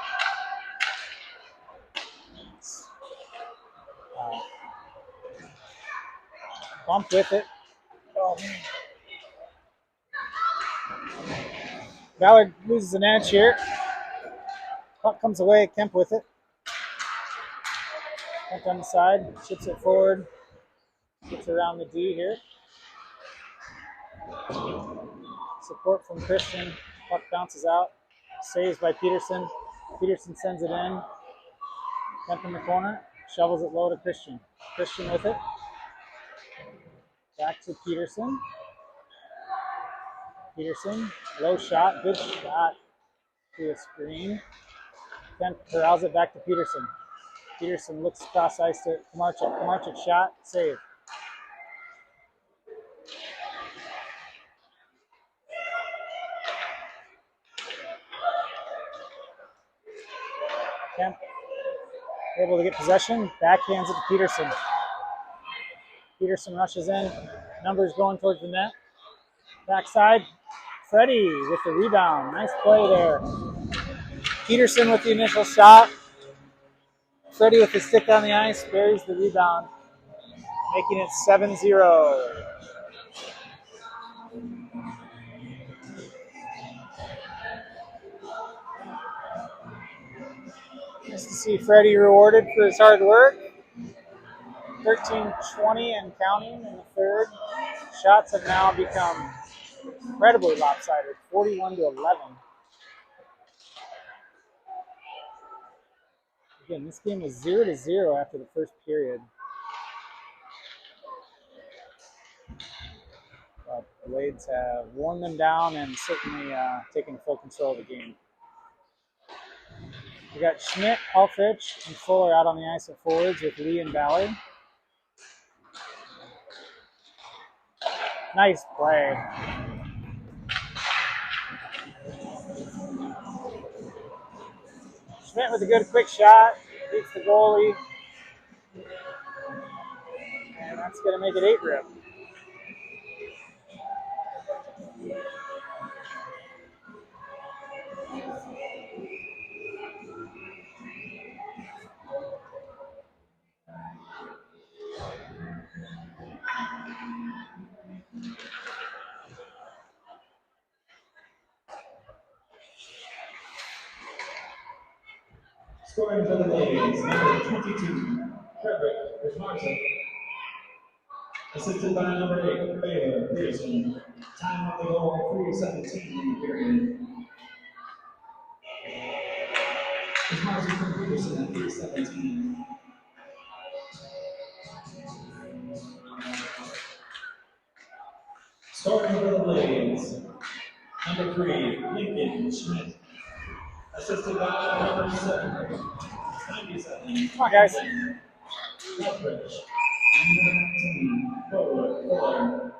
Bump with it. Oh, man. Ballard loses an edge here. Puck comes away. Kemp with it. Kemp on the side. Chips it forward. Gets around the D here. Support from Christian. Puck bounces out. Saves by Peterson. Peterson sends it in. Kemp in the corner. Shovels it low to Christian. Christian with it. Back to Peterson. Peterson. Low shot. Good shot. Through a screen. Kemp corrals it back to Peterson. Peterson looks cross ice to Kamarchik. Kamarchik shot. Save. Kemp able to get possession, backhands it to Peterson. Peterson rushes in, numbers going towards the net. Backside, Freddie with the rebound. Nice play there. Peterson with the initial shot. Freddie with the stick on the ice, buries the rebound, making it 7-0. Nice to see Freddie rewarded for his hard work. 13-20 and counting in the third. Shots have now become incredibly lopsided, 41-11. Again, this game was 0-0 after the first period. The Blades have worn them down and certainly taken full control of the game. We got Schmidt, Alfrich, and Fuller out on the ice at forwards with Lee and Ballard. Nice play. Schmidt with a good quick shot, beats the goalie, and that's going to make it 8-rip. Scoring for the Blades, number 22, Frederick Martin. Assisted by number 8, Baylor Peterson. Time of the goal, 3:17 in the period. Martin from Peterson at 3:17. Scoring for the Blades, number 3, Lincoln Schmidt. Assisted by number 7, 97. Come on, guys. Alfrich. Number 19, Fuller.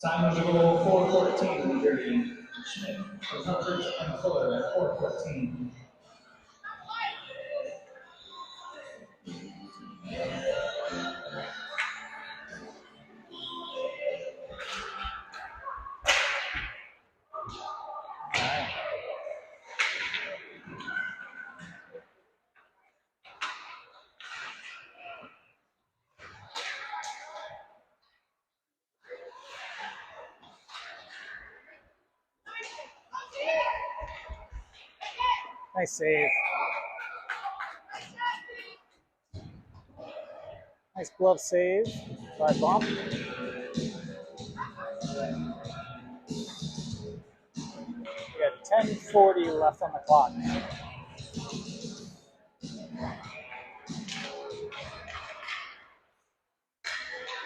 Time of the goal, 4:14 in the period. Schmidt, Alfrich, and Fuller at 4:14. Nice save. Nice glove save by Bump. We got 10:40 left on the clock.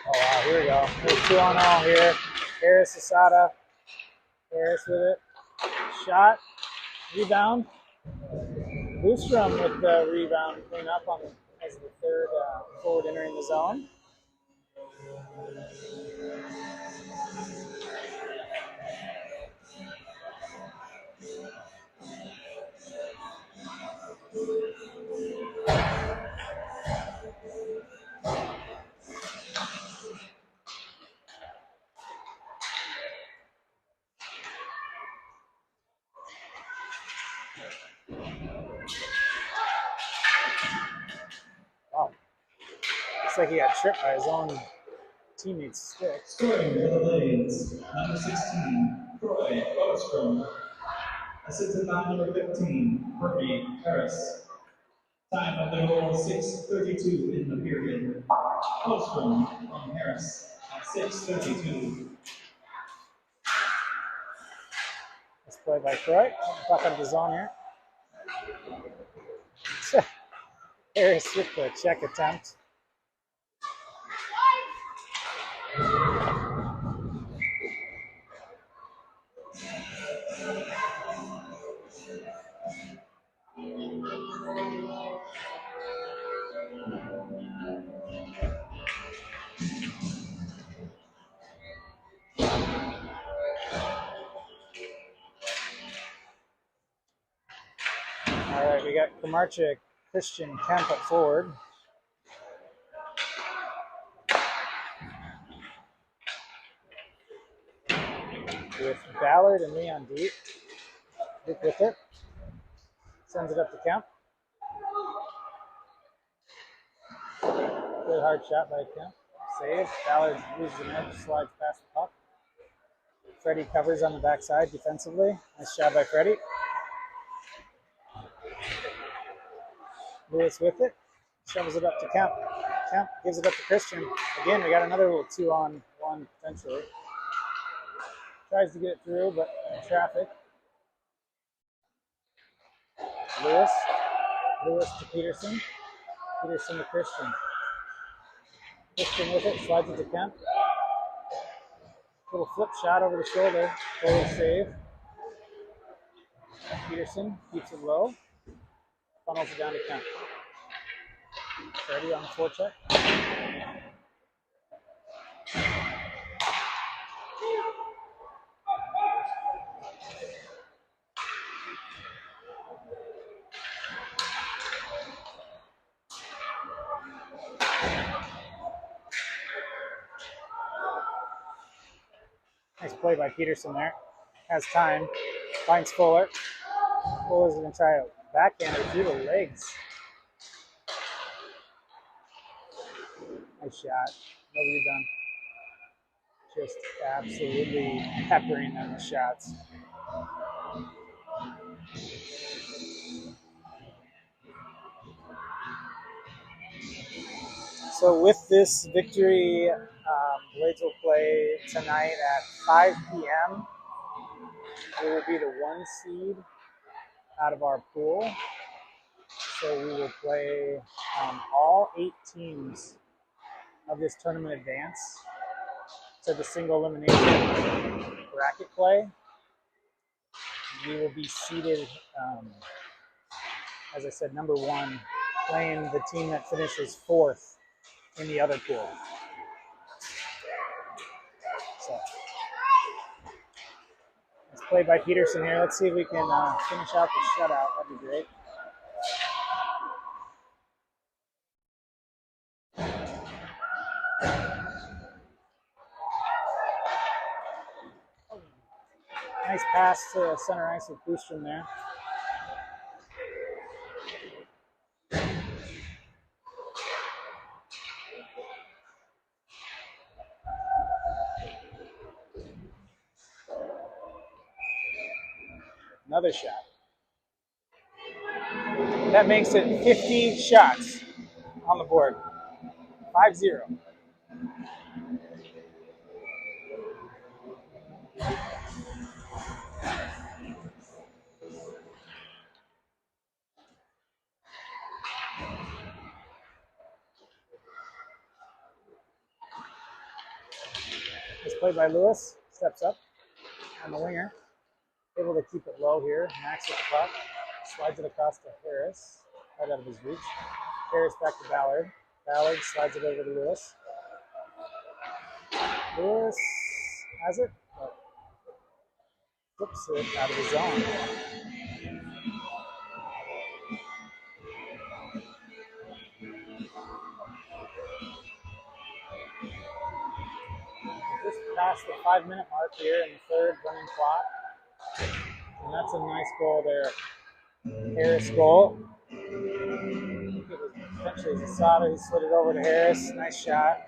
Oh wow, here we go. There's 2-on-0 here. Harris, Asada. Harris with it. Shot. Rebound. Boostrom with the rebound clean up on as the third forward entering the zone. Wow. Looks like he got tripped by his own teammate's stick. Scoring for the Blades, number 16, Troy Ostrom. Assisted by number 15, Murphy Harris. Time of the goal, 6:32 in the period. Ostrom from Harris at 6:32. Let's play by Troy. Back out of the zone here. Harris with the check attempt. All right, we got Kamarchik, Christian Kemp at forward. With Ballard and Leon deep. Dick with it. Sends it up to Kemp. Good hard shot by Kemp. Save. Ballard loses an edge, slides past the puck. Freddie covers on the backside defensively. Nice job by Freddie. Lewis with it. Shovels it up to Kemp. Kemp gives it up to Christian. Again, we got another little 2-on-1 potentially. Tries to get it through, but traffic. Lewis to Peterson. Peterson to Christian. Christian with it, slides it to Kemp. Little flip shot over the shoulder. Goalie save. Peterson keeps it low. Funnels it down to Kemp. Ready on the forecheck. Nice play by Peterson there. Has time. Finds Fuller. Fuller's going to try a backhand through the legs. Nice shot. Nobody done. Just absolutely peppering them with shots. So with this victory, Blades will play tonight at 5 p.m. We will be the 1 seed out of our pool. So we will play all 8 teams of this tournament advance to the single elimination bracket play. We will be seeded, as I said, number 1, playing the team that finishes 4th in the other pool. So, let's play by Peterson here. Let's see if we can finish out the shutout. That'd be great. Nice pass to center ice with Boostrom there. Another shot. That makes it 50 shots on the board. 5-0. It's played by Lewis. Steps up on the winger. Able to keep it low here. Max with the puck. Slides it across to Harris. Right out of his reach. Harris back to Ballard. Ballard slides it over to Lewis. Lewis has it. But flips it out of the zone. Just past the 5-minute mark here in the third running clock. And that's a nice goal there. Harris goal. I think it was potentially Zasada who slid it over to Harris. Nice shot.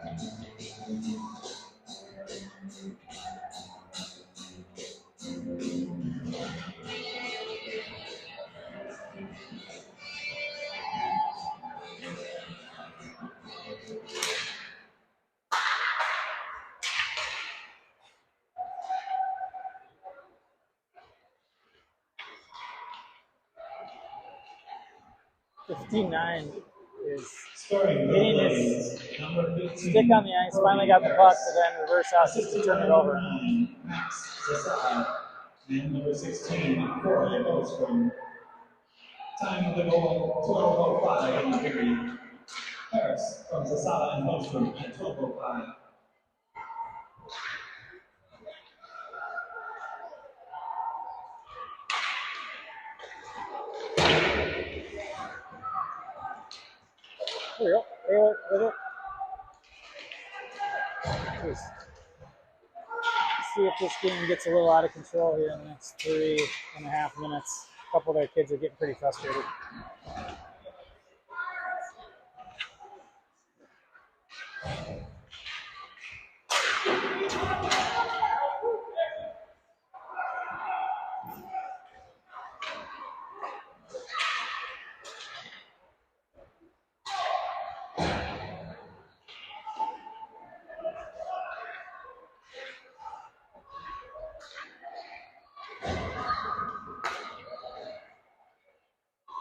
$59 is getting his stick on the ice. Finally got the puck, but then reverse out just to turn it over. Max Zasada. And number 16, Corey Ostrom. Time of the goal, 12:05 in the period. Harris from Zasada and Ostrom at 12:05. There you go. Taylor with it. Just see if this game gets a little out of control here in the next 3.5 minutes. A couple of their kids are getting pretty frustrated.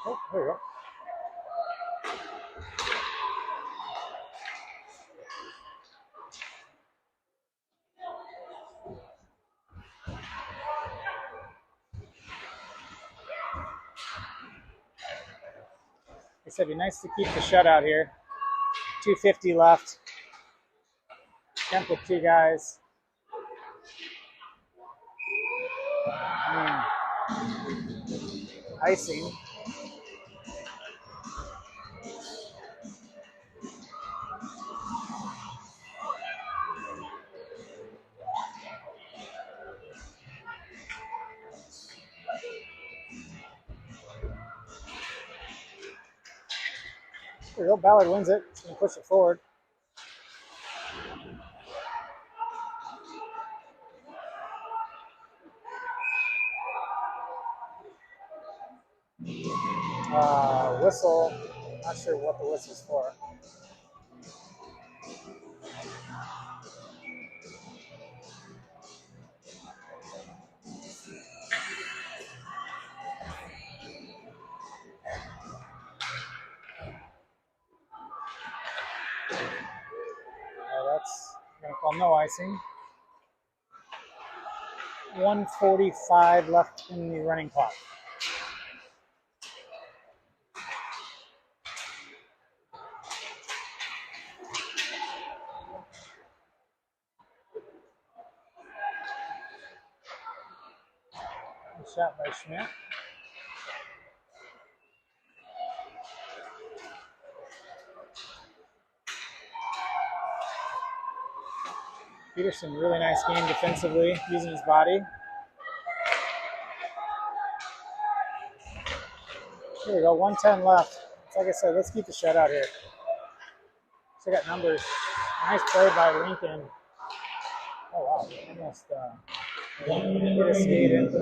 Oh, there you go. said, it'd be nice to keep the shutout here. 2:50 left. Temp with 2 guys. Icing. There we go. Ballard wins it. He's going to push it forward. Whistle. Not sure what the whistle's for. That's going to call no icing. 1:45 left in the running clock. Good shot by Schmidt. Peterson, really nice game defensively, using his body. Here we go, 1:10 left. Like I said, let's keep the shutout here. Still got numbers. Nice play by Lincoln. Oh wow, almost hit a skate in. Yeah,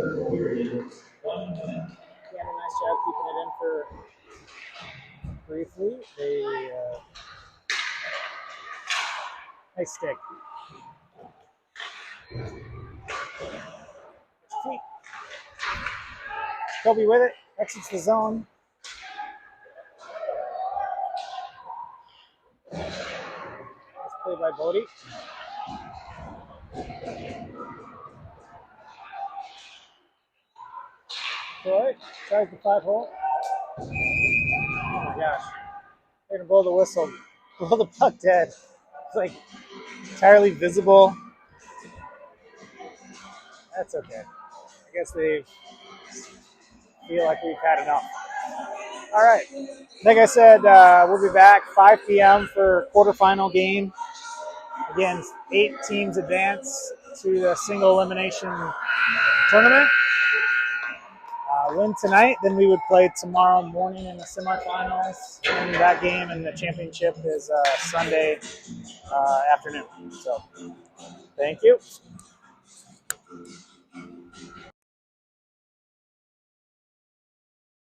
nice job keeping it in for briefly. Nice stick. Feet. Kobe with it, exits the zone. Nice play by Bodie. Troy tries the 5-hole. Oh my gosh. They're going to blow the whistle. Blow the puck dead. It's like entirely visible. That's okay. I guess they feel like we've had enough. All right. Like I said, we'll be back 5 p.m. for quarterfinal game. Again, 8 teams advance to the single elimination tournament. Win tonight, then we would play tomorrow morning in the semifinals. And that game and the championship is Sunday afternoon. So, thank you.